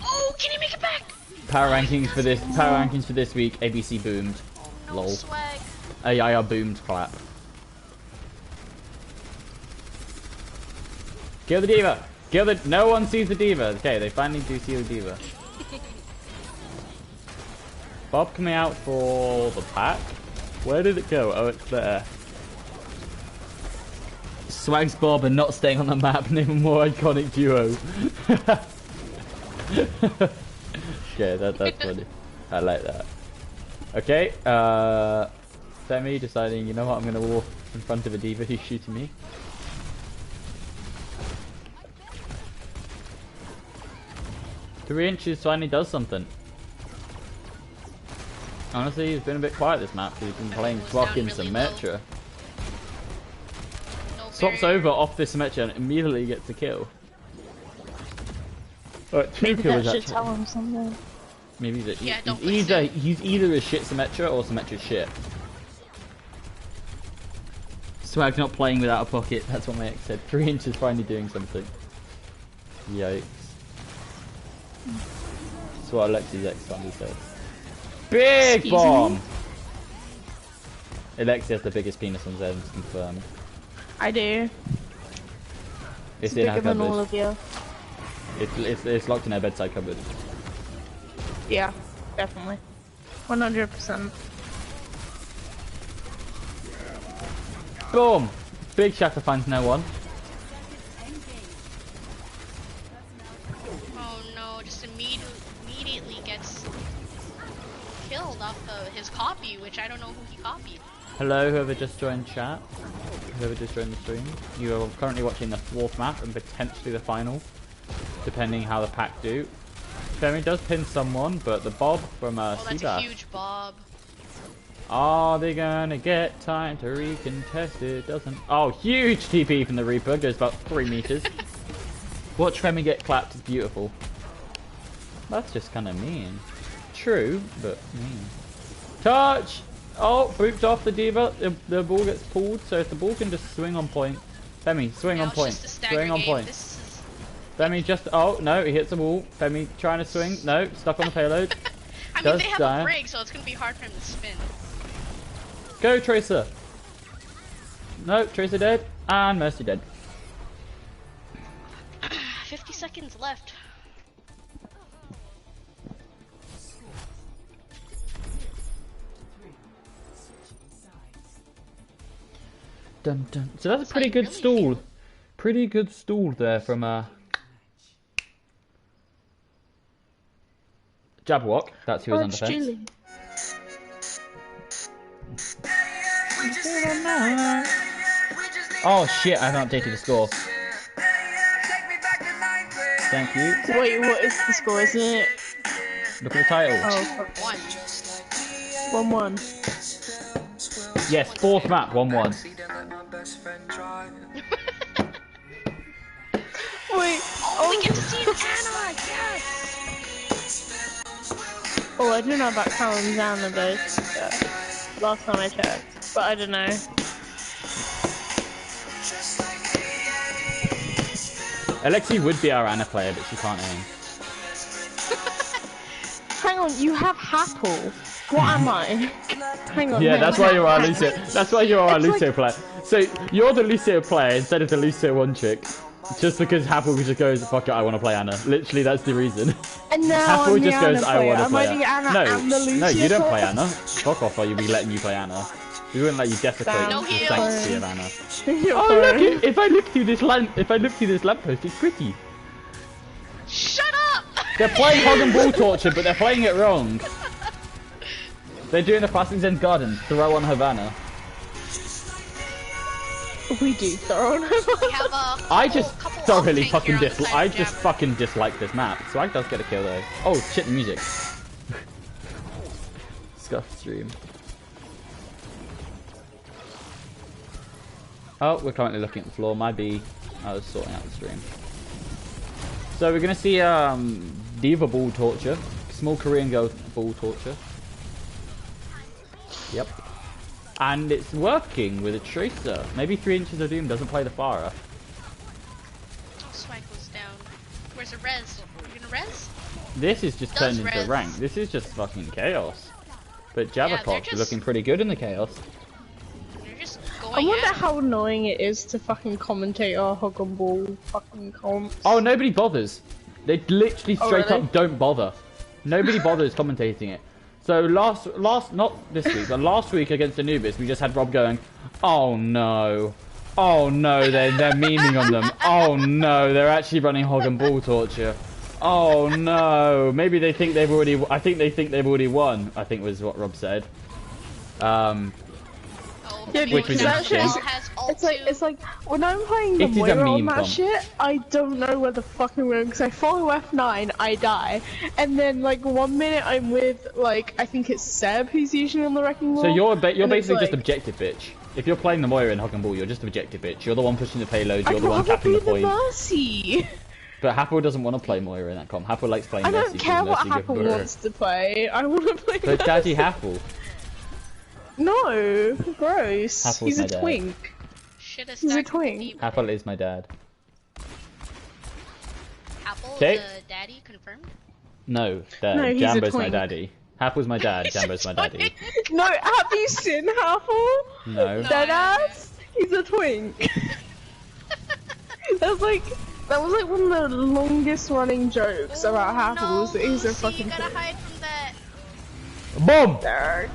B: Oh, can you make it back?
A: Power rankings for this week. ABC boomed.
B: No
A: Lol.
B: swag.
A: AIR boomed. Clap. Kill the diva. Kill the. No one sees the diva. Okay, they finally do see the diva. Bob coming out for the pack. Where did it go? Oh, it's there. Swag's Bob and not staying on the map. Name a more iconic duo. Okay, that's funny. I like that. Okay, Femi deciding, you know what, I'm gonna walk in front of a diva who's shooting me. Three inches finally does something. Honestly, he's been a bit quiet this map because he's been playing Swap in Symmetra. Swaps over off this Symmetra and immediately gets a kill. Alright,
D: Maybe that
A: kills
D: should
A: actually.
D: tell him something.
A: Maybe that
B: Yeah, don't
A: he's
B: listen.
A: either a shit Symmetra or Symmetra's shit. Swag's not playing without a pocket, that's what my ex said. 3 inches finally doing something. Yikes. That's what Alexi's ex finally said. Big
D: Excuse
A: bomb!
D: me?
A: Alexi has the biggest penis on Zev's confirmed.
D: I do.
A: It's in
D: bigger
A: her
D: than all
A: cupboard.
D: of you.
A: It's locked in her bedside cupboard.
D: Yeah, definitely. 100%.
A: Boom! Big shatter finds no one.
B: Oh no, just immediately gets killed off his copy, which I don't know who he copied.
A: Hello, whoever just joined chat. Whoever just joined the stream. You are currently watching the 4th map and potentially the final, depending how the pack do. Femi does pin someone, but the Bob from
B: Oh, that's a
A: Seabass.
B: huge Bob.
A: Are they gonna get time to recontest it? Doesn't. Oh, huge TP from the Reaper. Goes about 3 meters. Watch Femi get clapped. It's beautiful. That's just kind of mean. True, but mean. Touch! Oh, booped off the diva. The ball gets pulled, so if the ball can just swing on point. Femi, swing
B: Now
A: on
B: it's
A: point.
B: just a stagger
A: Swing on
B: game.
A: point.
B: This is...
A: Femi just. Oh, no, he hits the wall. Femi trying to swing. No, stuck on the payload.
B: I mean,
A: Does
B: they have
A: die.
B: a brig, so it's gonna be hard for him to spin.
A: Go, Tracer! No, Tracer dead. And Mercy dead.
B: 50 seconds left.
A: Dun, dun. So that's a pretty
B: like
A: good
B: really
A: stall. Pretty good stall there from Jabberwock. That's who was on
D: Watch
A: defense.
D: Julie.
A: Oh shit, I haven't updated the score. Thank you.
D: Wait, what is the score, isn't it?
A: Look at the title.
D: Oh,
B: One.
D: 1-1.
E: Yes, fourth map, 1-1.
D: Wait.
B: Oh, we get to see Anna. Yes.
D: Oh, I don't know about Callum's Anna though. Last time I checked, but I don't know.
E: Alexi would be our Anna player, but she can't aim.
D: Hang on, you have Happel. What am I? Hang on.
E: Yeah,
D: hang
E: that's
D: on,
E: why you are
D: hang on.
E: Lucio. That's why you are a
D: It's
E: Lucio
D: like-
E: player. So you're the Lucio player instead of the Lucio one chick. Just because Happel just goes, fuck it, I want to play Anna. Literally, that's the reason.
D: And now
E: Happel
D: I'm the
E: just goes,
D: Anna
E: I want to
D: player.
E: play
D: Am I the Anna
E: No,
D: and the Lucio
E: no, you don't play
D: player?
E: Anna. Fuck off, or you'll be letting you play Anna. We wouldn't let you desecrate
D: Damn.
B: No
E: the
B: heals.
E: sanctity of Anna.
D: You're
E: Oh look!
D: fine.
E: If I look through this lamppost, it's pretty.
B: Shut up.
E: They're playing Hog and Ball Torture, but they're playing it wrong. They're doing the Fasting Zen's Garden. Throw on Havana.
D: We do throw on
B: We have a
E: I just
B: couple
E: thoroughly
B: off-tank
E: fucking
B: here on the side
E: I
B: of
E: just
B: Jabber.
E: fucking dislike this map. Swag does get a kill though. Oh shit, the music. Scuff stream. Oh, we're currently looking at the floor. My B. I was sorting out the stream. So we're gonna see Diva Ball Torture. Small Korean girl ball torture. Yep. And it's working with a Tracer. Maybe 3 inches of Doom doesn't play the Pharah.
B: Swag goes down. Where's the res? You gonna res?
E: This is just
B: Does
E: turned into
B: res.
E: rank. This is just fucking chaos. But
B: they're
E: Jabberwock
B: just-
E: is looking pretty good in the chaos.
B: They're just
D: I
B: going
D: wonder
B: at it.
D: how annoying it is to fucking commentate our Hog and Ball fucking comps.
E: Oh, nobody bothers. They literally
D: Oh,
E: straight
D: really?
E: up don't bother. Nobody bothers commentating it. So last, not this week, but last week against Anubis, we just had Rob going, oh no. Oh no, they're memeing on them. Oh no, they're actually running Hog and Ball Torture. Oh no, maybe they think they've already, I think they think they've already won, I think was what Rob said.
B: Oh,
D: Yeah,
B: maybe
E: Which was
B: Jabber
E: interesting.
B: has ult too.
D: It's like when I'm playing the
E: It is a
D: Moira on
E: meme
D: that
E: comp.
D: shit, I don't know where the fuck I'm going because I follow F9, I die, and then like 1 minute I'm with like I think it's Seb who's usually on the wrecking ball.
E: So you're
D: and it's
E: basically just
D: like,
E: objective bitch. If you're playing the Moira in Hog and Ball, you're just objective bitch. You're the one pushing the payload,
D: I'd
E: you're the one
D: rather
E: tapping
D: be
E: the
D: the
E: point.
D: Mercy.
E: But Happel doesn't want to play Moira in that comp. Happel likes playing
D: I
E: Mercy.
D: don't care what Happel wants to play. I want to play.
E: But Daddy
D: Mercy.
E: Happel.
D: No, gross.
E: Happel's
D: He's
E: my
D: a
E: dad.
D: twink.
B: Should have
D: He's a
B: stacked
D: twink.
B: deep.
E: Happel is my dad.
B: Apple,
E: Okay.
B: daddy confirmed.
E: No,
D: No, he's a
E: Jambo's my
D: twink.
E: daddy. Happel's my dad, Jambo's my daddy.
D: No, have you seen Happel?
E: No.
D: Dead ass. He's a twink. That was like one of the longest running jokes about Happel was that he's a
B: Lucy,
D: fucking
B: you gotta
D: twink.
B: hide from that.
E: Boom!
D: There.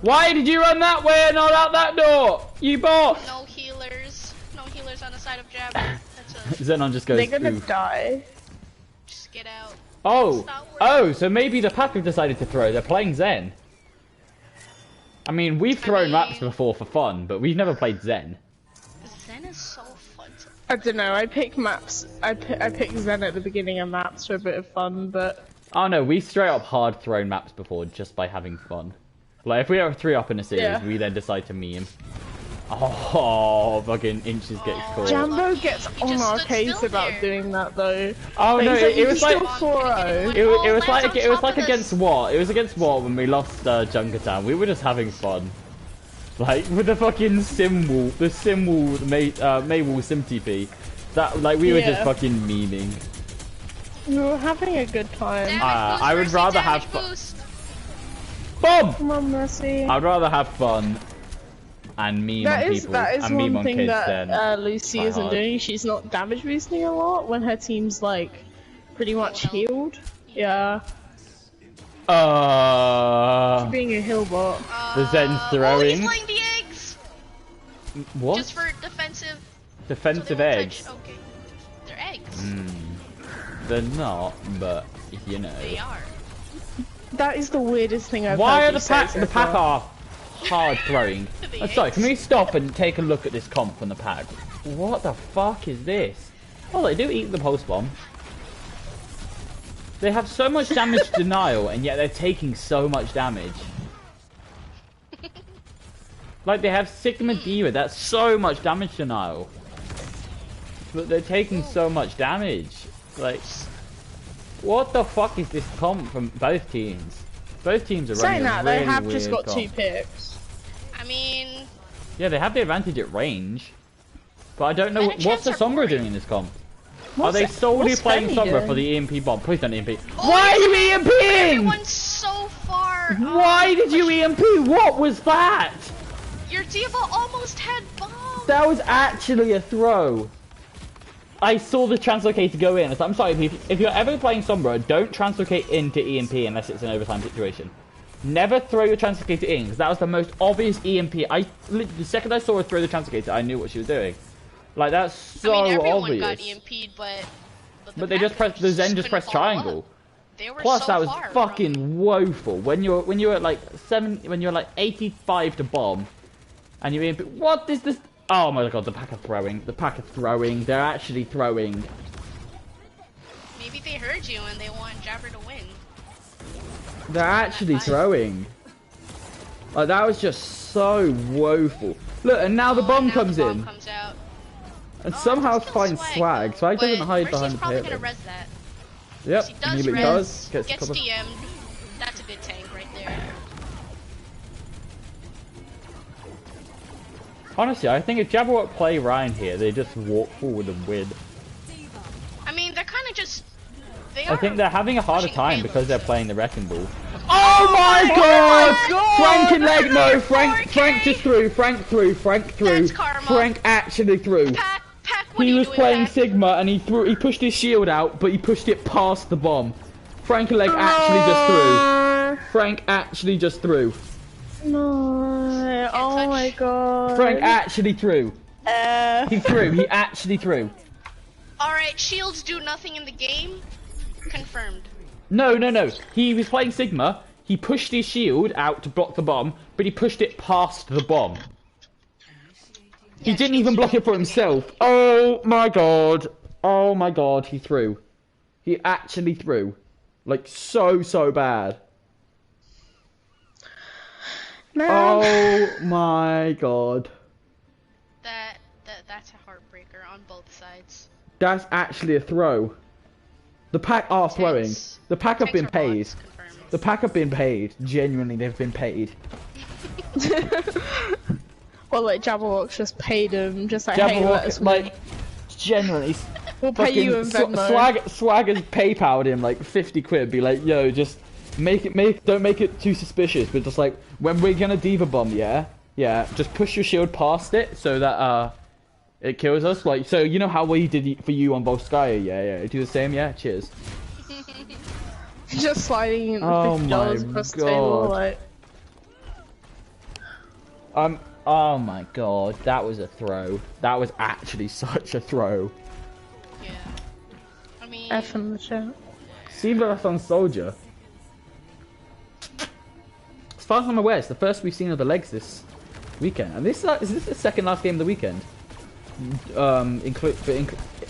E: Why did you run that way and not out that door? You bot!
B: No healers. No healers on the side of Jabber. That's a
E: Zenon just goes,
D: They're gonna
E: oof.
D: die.
B: just get out.
E: Oh!
B: Stop
E: Oh, so maybe the pack have decided to throw. They're playing Zen. I mean, we've thrown maps before for fun, but we've never played Zen.
B: Zen is so fun to
D: I don't know. I pick maps. I pick Zen at the beginning of maps for a bit of fun, but
E: Oh no, we straight up hard thrown maps before just by having fun. Like, if we are 3 up in a series,
D: Yeah.
E: we then decide to meme. Oh, fucking inches gets caught.
D: Jambo
B: lucky.
D: gets
B: He
D: on
B: just
D: our
B: stood
D: case
B: still
D: about
B: there.
D: doing that though.
E: Oh no,
D: He's like,
E: it was
D: "You
E: like...
D: still 4-0.
E: It was
B: Lands
E: like
B: on top of
E: against
B: us.
E: what? It was against what when we lost Junkertown. We were just having fun. Like with the fucking Maywall Sim TP. That like we were just
D: Yeah.
E: fucking memeing.
D: We were having a good time.
B: Damage boost,
E: I would
B: Mercy,
E: rather
B: damage
E: have fun.
B: boost.
E: Boom!
D: Come on, Mercy.
E: I'd rather have fun and meme
D: That
E: on
D: is
E: people
D: that is
E: and meme
D: one
E: on
D: thing
E: kids
D: that
E: then.
D: Lucy
E: try
D: isn't
E: hard.
D: doing. She's not damage boosting a lot when her team's like pretty much healed. Yeah, being a heal bot.
E: The Zen's
B: Oh,
E: throwing.
B: he's laying the eggs!
E: What?
B: Just for defensive. so
E: Defensive
B: they won't
E: eggs.
B: touch- Okay. They're eggs.
E: They're not, but you know.
B: They are.
D: That is the weirdest thing I've
E: Why
D: heard
E: are
D: you
E: the
D: say
E: pack
D: so
E: the pack
D: far.
E: are hard throwing?
B: The
E: Sorry, can
B: eggs.
E: we stop and take a look at this comp from the pack? What the fuck is this? Oh, they do eat the pulse bomb. They have so much damage denial, and yet they're taking so much damage. Like, they have Sigma Diva. That's so much damage denial. But they're taking so much damage. Like, what the fuck is this comp from both teams? Both teams are running
D: Saying that,
E: a really
D: they have
E: weird
D: just got
E: comp.
D: 2 picks.
B: I mean,
E: Yeah, they have the advantage at range. But I don't know,
B: And a
E: what's the
B: chance at
E: Sombra
B: boring.
E: doing in this comp? Are
D: What's
E: they
D: it-
E: solely
D: what's
E: playing
D: Femi
E: Sombra
D: doing?
E: for the EMP bomb? Please don't EMP.
B: Oh,
E: Why are you EMPing?
B: everyone's so far.
E: Why did you EMP? What was that?
B: Your diva almost had bomb.
E: That was actually a throw. I saw the translocator go in. I'm sorry, if you're ever playing Sombra, don't translocate into EMP unless it's an overtime situation. Never throw your translocator in, because that was the most obvious EMP. The second I saw her throw the translocator, I knew what she was doing. Like, that's so
B: I mean, everyone
E: obvious.
B: got EMP'd, but
E: But they just pressed, the Zen just
B: couldn't
E: pressed
B: follow
E: triangle.
B: up. They were
E: Plus,
B: so
E: that was
B: far
E: fucking
B: from-
E: woeful. When you're at like 85 to bomb, and you're in. What is this? Oh my god, the pack are throwing. The pack are throwing. They're actually throwing.
B: Maybe they heard you and they want Jabber to win.
E: They're actually throwing. Like, that was just so woeful. Look, and now the bomb
B: Now
E: comes
B: the bomb
E: in,
B: comes out.
E: and
B: Oh,
E: somehow
B: it does kill
E: finds swag. Swag doesn't
B: but
E: hide
B: Mercy's
E: behind the
B: probably
E: payload.
B: gonna res that.
E: Yep,
B: He
E: and
B: does
E: he
B: res,
E: does. Gets
B: gets
E: covered.
B: DM'd. That's a good tank right there.
E: Honestly, I think if Jabberwock play Ryan here, they just walk forward and win.
B: I mean, they're kind of just. They
E: I
B: are
E: think they're having a harder
B: pushing
E: time
B: payloads,
E: because they're
B: though.
E: playing the Wrecking Ball. Oh my god! Frank and leg, no, Frank just threw, Frank threw.
B: That's karma.
E: Frank actually threw.
B: Pack, what
E: He
B: are you
E: was
B: doing,
E: playing
B: Pack?
E: Sigma and he pushed his shield out, but he pushed it past the bomb. Frank and leg actually just threw. Frank actually just threw.
D: No. Oh
B: touch.
D: my god.
E: Frank actually threw. He threw, he actually threw.
B: Alright, shields do nothing in the game. Confirmed.
E: No. He was playing Sigma. He pushed his shield out to block the bomb, but he pushed it past the bomb. He
B: Yeah,
E: didn't
B: shields
E: even
B: do
E: block it for
B: nothing in the game.
E: himself. Oh my god. Oh my god, he threw. He actually threw. Like, so bad.
D: Man.
E: Oh my god.
B: That's a heartbreaker on both sides.
E: That's actually a throw. The pack are throwing.
B: Tanks-
E: The pack have
B: tanks
E: been
B: are
E: paid.
B: bots, confirmed.
E: The pack have been paid. Genuinely, they've been paid.
D: Well, like Jabberwock's just paid him, just like, hey, let us
E: Jabberwock, like, genuinely,
D: we'll pay you in Venmo.
E: Swag has PayPal'd him like 50 quid. Be like, yo, just don't make it too suspicious, but just like, when we're gonna diva bomb, yeah, just push your shield past it so that it kills us. Like, so you know how we did for you on Volskaya, yeah, do the same, yeah. Cheers.
D: Just sliding in
E: Oh
D: $50
E: my
D: across the table,
E: God.
D: like.
E: Oh my god, that was a throw. That was actually such a throw.
B: Yeah. I mean,
D: F in the chat.
E: Seems like that's on Soldier. As far as I'm aware, it's the first we've seen of the legs this weekend. And is this the second last game of the weekend?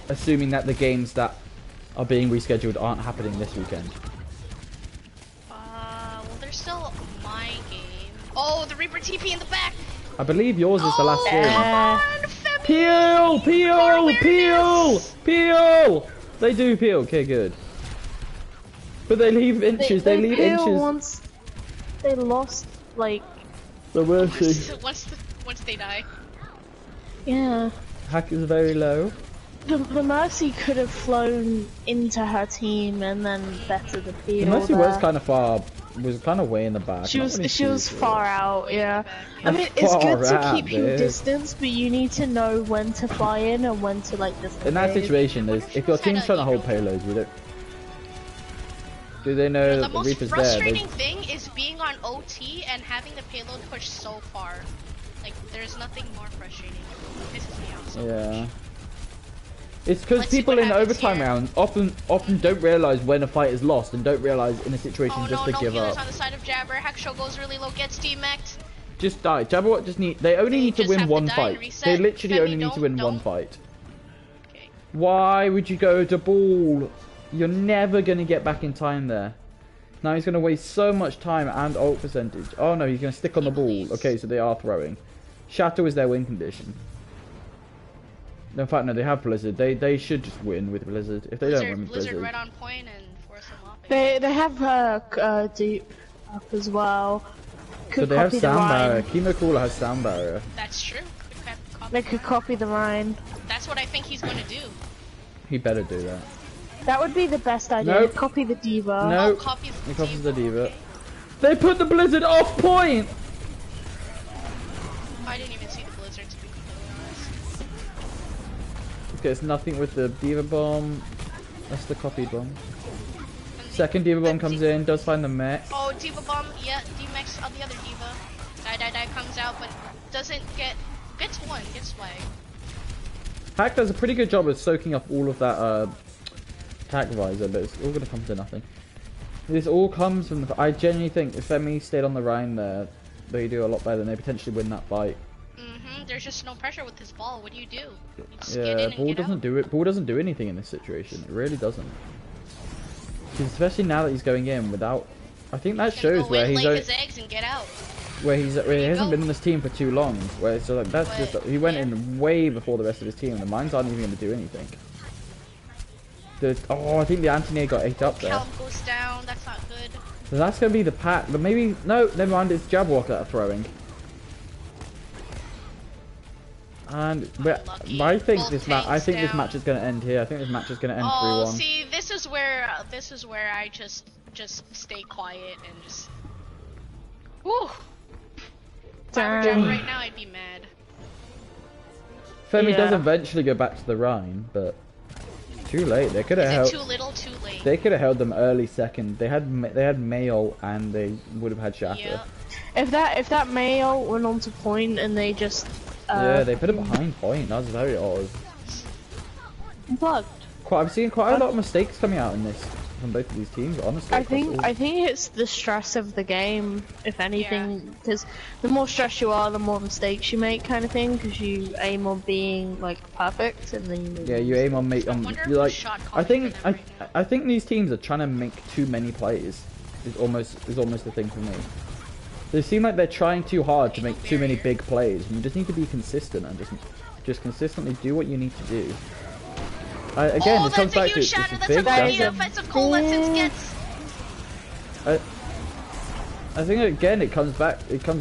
E: Assuming that the games that are being rescheduled aren't happening this weekend.
B: well, there's still my game. Oh, the Reaper TP in the back.
E: I believe yours is the last
B: Oh,
E: game.
B: come on, Femi.
E: Peel! They do peel, okay, good. But they leave inches, they leave
D: peel
E: inches.
D: Once they lost, like,
E: The mercy.
B: Once they die.
D: yeah.
E: Hack is very low.
D: The Mercy could have flown into her team and then bettered the
E: The
D: field.
E: mercy was kind of far, was kind of way in the back.
D: She
E: Not
D: was
E: really
D: she was
E: too
D: far out, yeah. I mean,
E: That's
D: it's good
E: far
D: to
E: out,
D: keep your
E: dude.
D: distance, but you need to know when to fly in and when to like disengage.
E: In that situation, if your team's trying to hold payloads with it, do they know
B: The
E: that the
B: most
E: Reaper's there?
B: frustrating thing is being on OT and having the payload push so far. Like, there's nothing more frustrating. This is me off so much.
E: Yeah. It's because
B: Let's see
E: people
B: what
E: in
B: happens
E: overtime
B: here.
E: rounds often don't realize when a fight is lost and don't realize in a situation
B: Oh
E: just
B: no,
E: to
B: no
E: give
B: healers
E: up.
B: on the side of Jabber. Hackshow goes really low, gets DMAC'd.
E: Just die. Jabberwock just they only
B: They
E: need to
B: just
E: win
B: have to
E: one
B: die
E: fight.
B: and reset.
E: They literally
B: Femi,
E: only need to win one
B: don't.
E: fight.
B: Okay.
E: Why would you go to ball? You're never gonna get back in time there. Now he's gonna waste so much time and ult percentage. Oh no, he's gonna stick on the ball.
B: Please.
E: Okay, so they are throwing. Shatter was their win condition. No, in fact, no, they have Blizzard. They should just win with Blizzard. If they don't win with
B: Blizzard
E: Blizzard.
B: right on point and force them off.
D: They have deep up as well. Could
E: So they have
D: copy the
E: sound barrier.
D: Rhine.
E: Chemo Cooler has sound barrier.
B: That's true.
D: They could copy the Rhine.
B: That's what I think he's gonna do.
E: He better do that.
D: That would be the best idea.
E: Nope.
D: Copy the Diva.
E: No,
B: Oh, copies
E: he copies the
B: Diva.
E: Diva.
B: Okay.
E: They put the Blizzard off point!
B: I didn't even see the blizzard, to be completely honest.
E: Okay, it's nothing with the Diva Bomb. That's the copied bomb.
B: And
E: Second Diva Bomb comes in, does find the mech.
B: Oh, Diva Bomb, yeah, D-Max on the other Diva. Die comes out, but doesn't gets one, gets swag.
E: Hack does a pretty good job of soaking up all of that attack visor, but it's all gonna come to nothing. This all comes from the... I genuinely think if Femi stayed on the Rhine there, they do a lot better and they potentially win that fight.
B: There's just no pressure with this ball. What do? You just get in
E: Yeah,
B: and
E: Ball
B: get
E: doesn't
B: out.
E: do it. Ball doesn't do anything in this situation. It really doesn't. 'Cause especially now that he's going in without... I think that
B: He's gonna
E: shows
B: go
E: where
B: in,
E: he's...
B: lay his eggs and get out.
E: Where he
B: you
E: hasn't
B: go.
E: been in this team for too long. Where so like that's
B: But,
E: just he went
B: yeah.
E: in way before the rest of his team, and the mines aren't even going to do anything. I think the Anthony got 8 up there.
B: Calm goes down. That's not good.
E: So that's going to be the pack. But maybe no, never mind. It's Jabberwock that are throwing. And
B: Unlucky.
E: I think
B: Both
E: this match. I
B: tanks
E: think this
B: down.
E: match is going to end here. I think this match is going to end 3-1.
B: Oh, see, this is where I just stay quiet and just. Whew. If I were down
D: Damn.
B: right now, I'd be mad.
E: Femi does
D: Yeah.
E: eventually go back to the Rhine, but too late. They could have
B: Is
E: held.
B: it too little, too late?
E: They could have held them early second. They had Mayo and they would have had Shatter.
B: Yeah.
D: If that Mayo went on to point and they just
E: Yeah, they put it behind point. That's very odd.
D: bugged.
E: I've seen quite a lot of mistakes coming out in this from both of these teams. Honestly,
D: I think it's the stress of the game, if anything, because the more stressed you are, the more mistakes you make, kind of thing. Because you aim on being like perfect, and then you move.
E: Yeah, you aim on make.
B: wonder if
E: You
B: the
E: like.
B: shot
E: I think
B: calling for them right
E: I think these teams are trying to make too many plays. Is almost the thing for me. They seem like they're trying too hard to make too many big plays. And you just need to be consistent and just consistently do what you need to do. Again,
B: Oh,
E: it comes
B: that's a
E: back to
B: huge
E: it's
B: shatter.
E: a
B: That's a
E: big
B: great
E: shatter.
B: offensive coalescence gets.
E: I think again it comes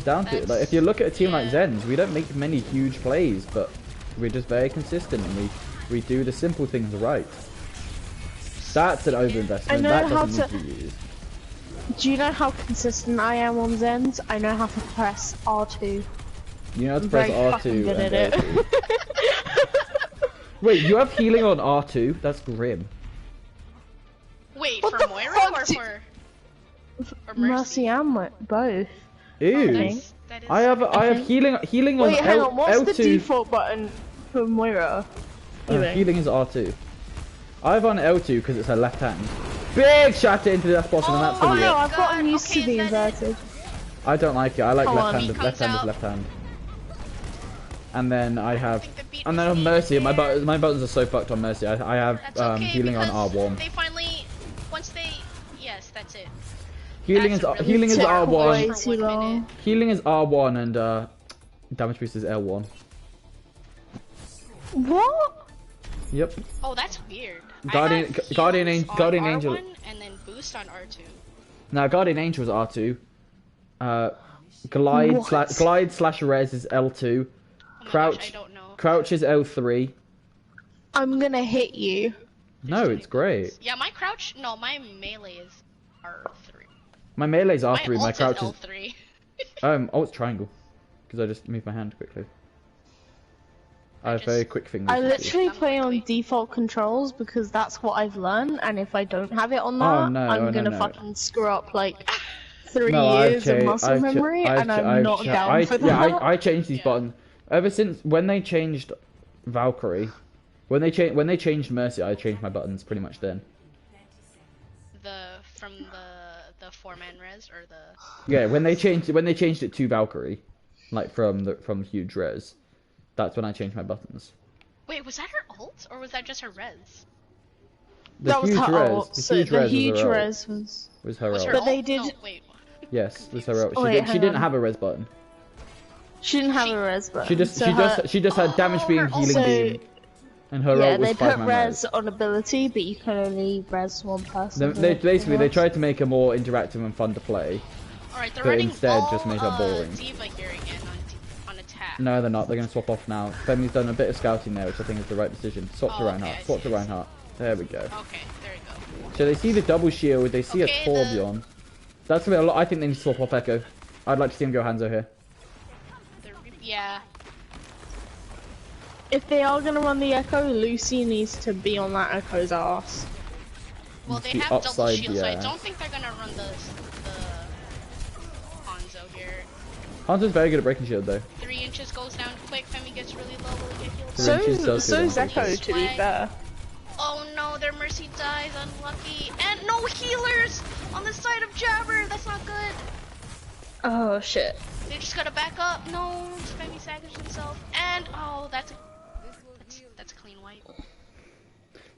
E: down to it. Like if you look at a team like Zen's, we don't make many huge plays, but we're just very consistent and we do the simple things right. That's an overinvestment.
D: I know
E: That
D: how
E: doesn't
D: to-
E: need to be used.
D: Do you know how consistent I am on Zens? I know how to press R2.
E: You know how to
D: I'm
E: press
D: very
E: R2
D: fucking good
E: and
D: at it.
E: L2. Wait, you have healing on R2? That's grim.
B: Wait,
D: What
B: for
D: the
B: Moira
D: fuck
B: or
D: do-
B: for
D: Mercy and both.
E: Ew.
B: That is
E: I have healing on
D: Wait, hang
E: L,
D: on. What's the
E: L2.
D: default button for Moira? Anyway.
E: Healing is R2. I have on L2 because it's her left hand. Big shatter into the left bottom, and that's
D: Oh
E: gonna be
D: no,
E: it.
D: I've gotten used
B: Okay,
D: to the
B: is that it?
D: inverted.
E: I don't like it. I like
D: Come
E: left
D: on.
E: hand.
B: Beat
E: Left
B: comes
E: hand is
B: out.
E: left hand. And then I have,
B: think the beat
E: and then
B: was
E: on Mercy. My
B: needed.
E: my buttons are so fucked on Mercy. I have
B: That's okay
E: healing on
B: because
E: R1.
B: They finally, once they, yes, that's it.
E: Healing is
B: That's a really
E: healing is
D: took
E: R1.
D: way
B: For
D: too
B: 1
D: long.
B: minute.
E: Healing is R1 and damage boost is L1.
D: What?
E: Yep.
B: Oh, that's weird.
E: Guardian-
B: I have
E: Guardian
B: heals
E: An-
B: on
E: Guardian
B: R1
E: Angel.
B: and then boost on R2.
E: Now Guardian Angel is R2. Glide
D: What?
E: slash res is L2.
B: Oh my
E: Crouch
B: gosh, I don't know.
E: Crouch is L3.
D: I'm gonna hit you.
E: No, it's great.
B: Yeah, my crouch, no, my melee is R3.
E: My melee's R3.
B: My
E: My
B: ult
E: crouch
B: is
E: is
B: L3.
E: oh, it's triangle. Because I just moved my hand quickly. I have
B: just-
E: very quick fingers.
D: I
E: you see.
D: literally play on
B: quickly.
D: default controls because that's what I've learned, and if I don't have it on that,
E: Oh, no,
D: I'm
E: no,
D: gonna
E: no.
D: fucking screw up like 3
E: No, I've
D: years of
E: cha-
D: muscle
E: I've cha-
D: memory,
E: I've
D: and
E: cha-
D: I'm
E: I've
D: not
E: cha-
D: down
E: I,
D: for
E: yeah,
D: that.
E: I changed these
B: Yeah.
E: buttons ever since when they changed Valkyrie. When they changed Mercy, I changed my buttons pretty much then.
B: From the 4-man res or the.
E: Yeah, when they changed it to Valkyrie, like from huge res, that's when I changed my buttons.
B: Wait, was that her ult or was that just her res?
E: The
D: That was
E: huge
D: her
E: res,
D: ult.
E: the
D: So
E: huge
D: the
E: res
D: huge
E: was her ult.
D: res
E: Was her
B: Was
E: ult.
B: her
D: But
B: ult?
D: they did-
B: No, wait.
E: Yes, was her ult.
D: Oh, wait,
E: She
D: hang
E: didn't
D: on.
E: have a res button.
D: She didn't have a res button.
E: She just had damage beam,
B: her
E: healing
D: also-
E: beam, and her
D: Yeah,
E: ult was
D: they
E: 5
D: put
E: man
D: res on ability, but you can only res one person.
E: They tried to make her more interactive and fun to play.
B: Alright, they're
E: But
B: running
E: instead
B: all,
E: just made her boring.
B: Diva here again on attack.
E: No, they're not. They're going to swap off now. Femi's done a bit of scouting there, which I think is the right decision. Swap to
B: Oh,
E: Reinhardt.
B: okay, I
E: Swap to
B: see.
E: Reinhardt. There we go.
B: Okay, there you go.
E: So they see the double shield. They see
B: Okay,
E: a Torbjorn. That's a bit a lot. I think they need to swap off Echo. I'd like to see him go Hanzo here.
B: Yeah.
D: If they are gonna run the Echo, Lucy needs to be on that Echo's ass.
B: Well, they
E: The
B: have double
E: upside,
B: shield, so I
E: yeah.
B: don't think they're gonna run the Hanzo here.
E: Hanzo's very good at breaking shield though.
B: 3 inches goes down quick. Femi gets really low. Will get healed.
E: So
D: So's Echo, to be fair.
B: Oh no, their Mercy dies. Unlucky. And no healers on the side of Jabber. That's not good.
D: Oh shit.
B: They just gotta back up. No, Femi sacrificed himself. And oh, that's a clean wipe.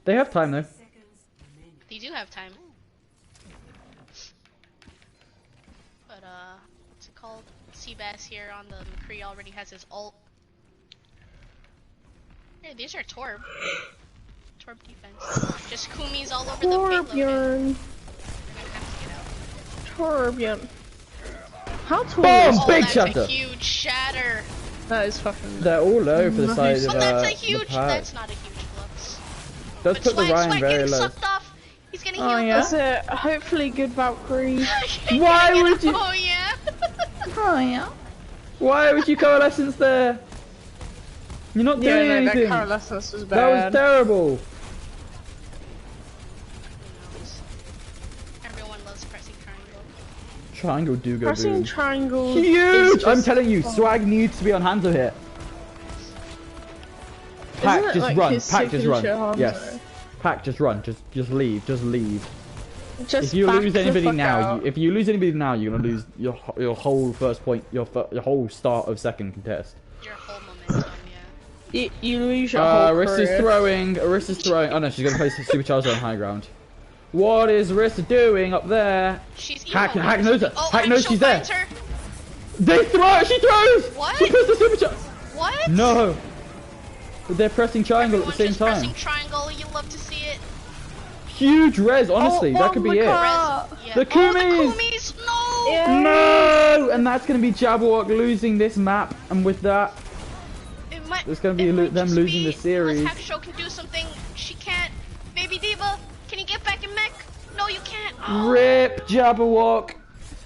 E: They have time though.
B: They do have time. But what's it called? Seabass here on the McCree already has his ult. Hey, these are Torb. Torb defense. Just Kumi's all over the payload.
D: Torbjorn.
B: We're gonna have to get out.
D: Torbjorn. How tall
E: Boom!
D: is
B: Oh,
E: Big
B: that's
E: shatter.
B: a huge shatter.
D: that? Is fucking.
E: They're all low for the size of
B: Oh, that's a
E: the
B: huge.
E: pack.
B: That's not a huge flux.
E: Does
B: But
E: put the
B: Swag
E: Ryan very
B: getting
E: low.
B: sucked off. He's getting healed.
E: Oh, yeah?
D: That's a hopefully good Valkyrie.
E: Why would you?
B: Oh yeah.
D: Oh yeah.
E: Why would you coalescence there? You're not doing
D: Yeah, no, that
E: anything.
D: coalescence was
E: That
D: bad.
E: was terrible.
B: Everyone loves pressing triangle.
E: Triangle do go
D: Pressing
E: boom.
D: triangle. is
E: Huge! I'm
D: just-
E: telling you, Swag needs to be on Hanzo here. Pack,
D: Isn't it
E: just
D: like
E: run.
D: his
E: Pack, just run.
D: signature Hanzo?
E: Yes. Pack, just run. Just leave. Just leave.
D: Just
E: If you
D: back
E: lose
D: the
E: anybody
D: fuck
E: now,
D: out.
E: if you lose anybody now, you're gonna lose your whole first point, your whole start of second contest.
B: Your whole momentum, yeah.
D: You lose your whole
E: Arissa's
D: career.
E: throwing. Arissa's throwing. Oh no, she's gonna play supercharger on high ground. What is Arissa doing up there?
B: She's
E: Hack
B: emo.
E: knows her.
B: Oh,
E: Hack knows
B: Angel
E: she's there.
B: finds her.
E: They throw. She throws.
B: What?
E: She puts the supercharger.
B: What?
E: No. They're pressing triangle
B: Everyone
E: at the same
B: just
E: time.
B: pressing triangle. You love to see it.
E: Huge res, honestly.
D: Oh,
E: that could be it.
D: Wonderka.
B: Yeah.
E: The
B: Oh,
E: Kumis!
B: the Kumis! No!
D: Yeah.
E: No! And that's going to be Jabberwock losing this map, and with that,
B: It might,
E: It's gonna be
B: it might
E: them
B: just
E: losing
B: be
E: the series.
B: Unless Hackshow can do something. She can't. Baby Diva, can you get back in mech? No, you can't. Oh.
E: RIP Jabberwock.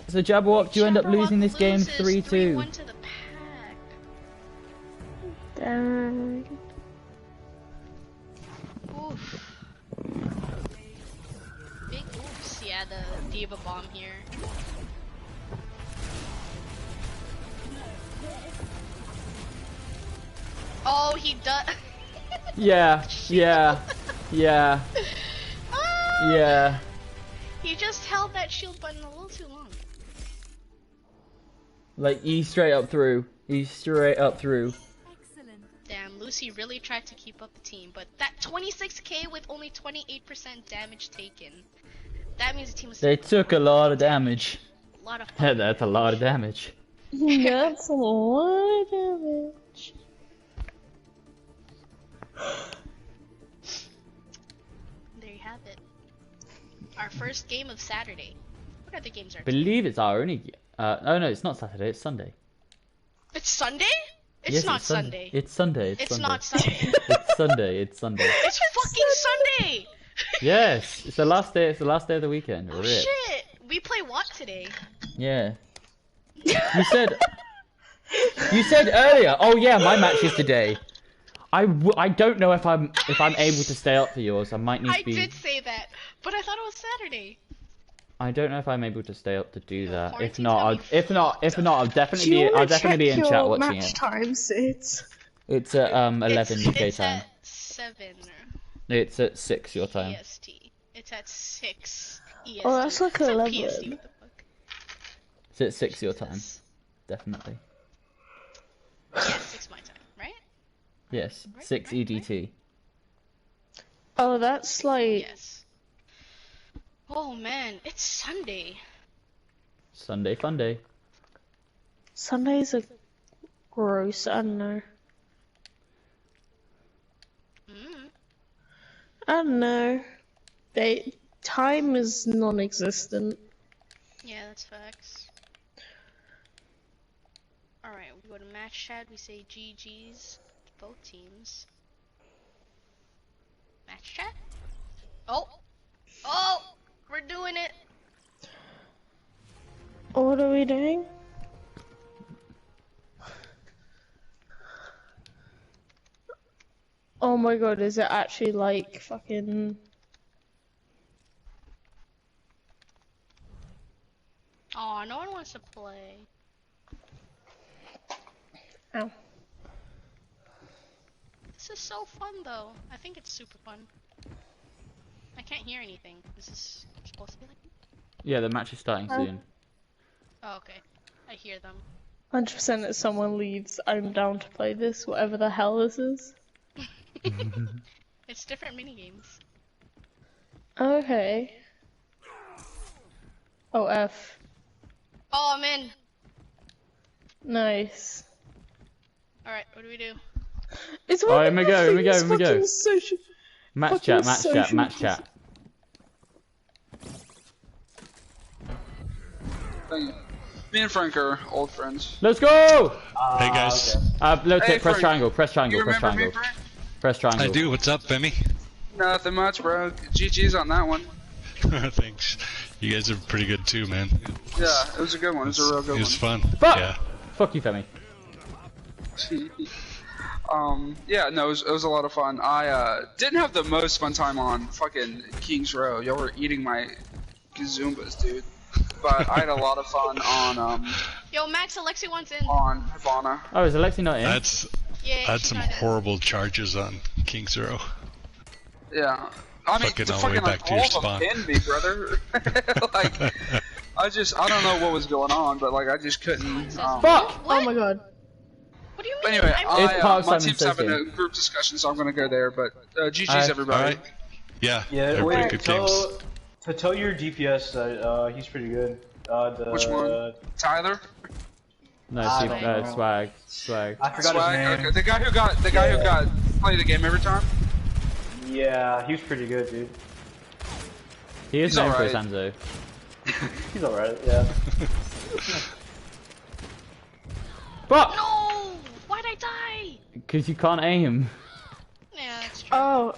E: So Jabberwock, do you end up
B: Jabberwock
E: losing this game
B: loses
E: 3-2?
B: 3-1 to the pack.
D: Dang.
B: Oof. Big oops. Yeah, the Diva bomb here. Oh, he does.
E: Yeah, yeah, yeah,
B: Ah!
E: yeah.
B: He just held that shield button a little too long.
E: Like, he's straight up through. He's straight up through.
B: Damn, Lucy really tried to keep up the team, but that 26k with only 28% damage taken. That means the team was
E: They took a lot of damage.
B: a lot of fun.
E: That's a lot of damage.
D: That's a lot of damage.
B: There you have it. Our first game of Saturday. What other games are
E: I believe it's our only. Oh no, it's not Saturday. It's Sunday.
B: It's Sunday? It's
E: Yes,
B: not
E: it's
B: Sunday.
E: It's Sunday. It's
B: It's
E: Sunday.
B: not Sunday.
E: It's Sunday. It's Sunday.
B: It's fucking Sunday!
E: Yes, it's the last day. It's the last day of the weekend.
B: Oh
E: Rip.
B: shit! We play what today?
E: Yeah. You said. You said earlier. Oh yeah, my match is today. I don't know if I'm able to stay up for yours. I might need
B: I
E: to be.
B: did say that, but I thought it was Saturday.
E: I don't know if I'm able to stay up to do that. If
B: quarantine's
E: not,
B: gonna
E: if not, I'll definitely
D: Do you
E: be.
D: wanna
E: I'll definitely be
D: check
E: in
D: your
E: chat watching
D: match
E: it.
D: time, Sid?
E: It's at 11 UK
B: it's
E: time.
B: at 7
E: It's at 6 your time.
B: EST. It's at 6 EST.
D: Oh, that's like
B: It's at
D: 11.
B: PST, what the fuck?
E: It's at 6 your time.
B: Yes.
E: Definitely.
B: Yeah, 6 my time, right?
E: Yes.
B: Right,
E: 6
B: right,
E: EDT.
D: Oh, that's like
B: Yes. Oh man, it's Sunday.
E: Sunday fun day.
D: Sunday's a Gross, I don't know.
B: Mm.
D: I don't know. Time is non-existent.
B: Yeah, that's facts. Alright, we go to match chat, we say GG's to both teams. Match chat? Oh! Oh! We're doing it!
D: What are we doing? Oh my god, is it actually like fucking...
B: Oh, no one wants to play.
D: Ow.
B: This is so fun though. I think it's super fun. I can't hear anything. Is this supposed to be like...
E: Yeah, the match is starting soon.
B: Oh, okay. I hear them.
D: 100% if someone leaves, I'm down to play this, whatever the hell this is.
B: It's different minigames.
D: Okay. Oh, F.
B: Oh, I'm in!
D: Nice.
B: Alright, what do we do?
D: It's
E: Oh,
D: one
E: here
D: of
E: we
D: the
E: go, here we go,
D: things
E: here we go.
D: fucking social-
E: Match chat,
D: fucking
E: match chat,
D: social
E: match chat.
F: Thank you. Me and Frank are old friends.
E: Let's go!
G: Hey guys,
E: Look,
F: Hey,
E: press
F: Frank.
E: triangle, press triangle,
F: You
E: press
F: remember me,
E: triangle.
F: Frank?
E: Press triangle.
G: I do. What's up, Femi?
F: Nothing much, bro. GG's on that one.
G: Thanks. You guys are pretty good too, man.
F: Yeah, it was a good one. It was a real good
G: It was
F: one.
G: fun.
E: Fuck!
G: Yeah.
E: Fuck you, Femi.
F: Yeah, no, it was a lot of fun. I didn't have the most fun time on fucking King's Row. Y'all were eating my gazoombas, dude. But I had a lot of fun on
B: Yo, Max, Alexi wants in.
F: Havana.
E: Oh, is Alexi not in?
G: That's
B: Yeah,
G: had
B: she's
G: some
B: not in.
G: horrible charges on King's Row.
F: Yeah. I mean,
G: Fucking
F: the
G: all the way
F: fucking
G: back
F: like
G: to your
F: all of them
G: spawn.
F: pinned me, brother. Like, I don't know what was going on, but like I just couldn't.
E: Fuck!
B: What?
D: Oh my god.
B: What do you
F: But
B: mean?
F: anyway,
E: It's part of
F: my
E: Simon
F: team's
E: Says
F: having
E: Game.
F: a group discussion, so I'm gonna go there. But GG's
E: Alright.
F: everybody.
G: Alright. Yeah.
H: Yeah,
G: they're
H: wait,
G: pretty good games.
H: to tell your DPS, he's pretty good.
F: Which one? Tyler?
E: No,
H: I
E: see,
H: don't know.
E: swag. Swag.
H: I forgot
F: Swag?
H: his name.
F: Okay, the guy who got play the game every time.
H: Yeah, he was pretty good, dude.
E: He is
F: He's
E: known for his
F: alright.
E: Hanzo.
H: He's alright, yeah.
E: Fuck!
B: No! Why'd I die?
E: Because you can't aim.
B: Yeah, that's true.
D: Oh.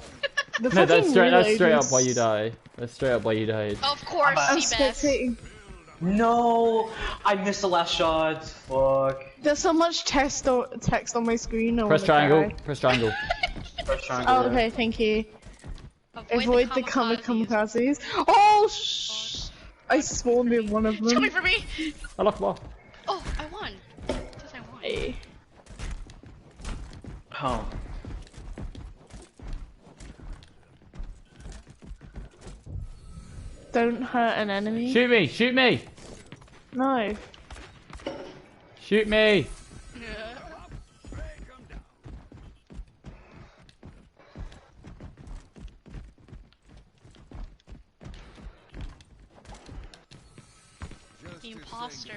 D: The
E: No, that's
D: fucking
E: straight
D: reload
E: up
D: was-
E: why you die. That's straight up why you died.
B: Of course,
D: I'm
B: Seabass.
D: spectating.
H: No! I missed the last shot. Fuck.
D: There's so much text on my screen. I
E: Press
D: wanna
E: triangle.
D: cry.
E: Press triangle.
H: First triangle.
D: Oh, okay, thank you.
B: Avoid
D: Avoid the kamikazes. Oh, I spawned in one of
B: It's coming
D: them.
B: for me!
E: I lost ball.
B: Oh, I won. It says I won.
D: Hey.
H: Oh.
D: Don't hurt an enemy.
E: Shoot me! Shoot me!
D: No.
E: Shoot me!
B: The imposter.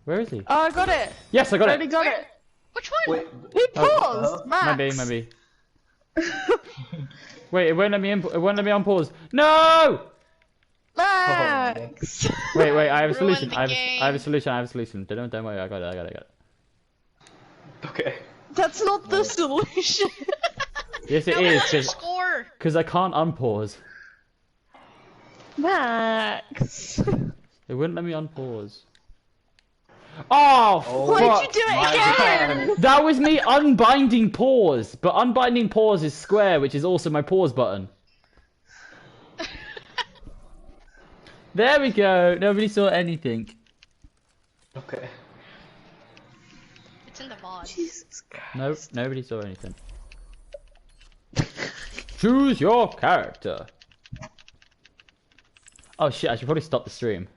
E: Where is he?
D: Oh, I got it.
E: Yes, I got
D: Already
E: it!
D: got it.
B: Which one?
H: Wait,
D: He paused. Max.
E: Maybe. Wait, it won't let me unpause. No!
D: Max.
E: Wait, I have a
B: Ruined
E: solution.
B: the
E: I
B: game.
E: have a solution. Don't worry, I got it.
H: okay.
D: That's not the solution.
E: Yes, it
B: No,
E: is,
B: what's your score?
E: because I can't unpause.
D: Max.
E: It wouldn't let me unpause. Oh,
D: Why'd
E: fuck.
D: you do it
H: my
D: again?
E: That was me unbinding pause, but unbinding pause is square, which is also my pause button. There we go. Nobody saw anything.
H: Okay.
B: It's in the VOD.
D: Jesus Christ.
E: Nope, nobody saw anything. Choose your character. Oh shit, I should probably stop the stream.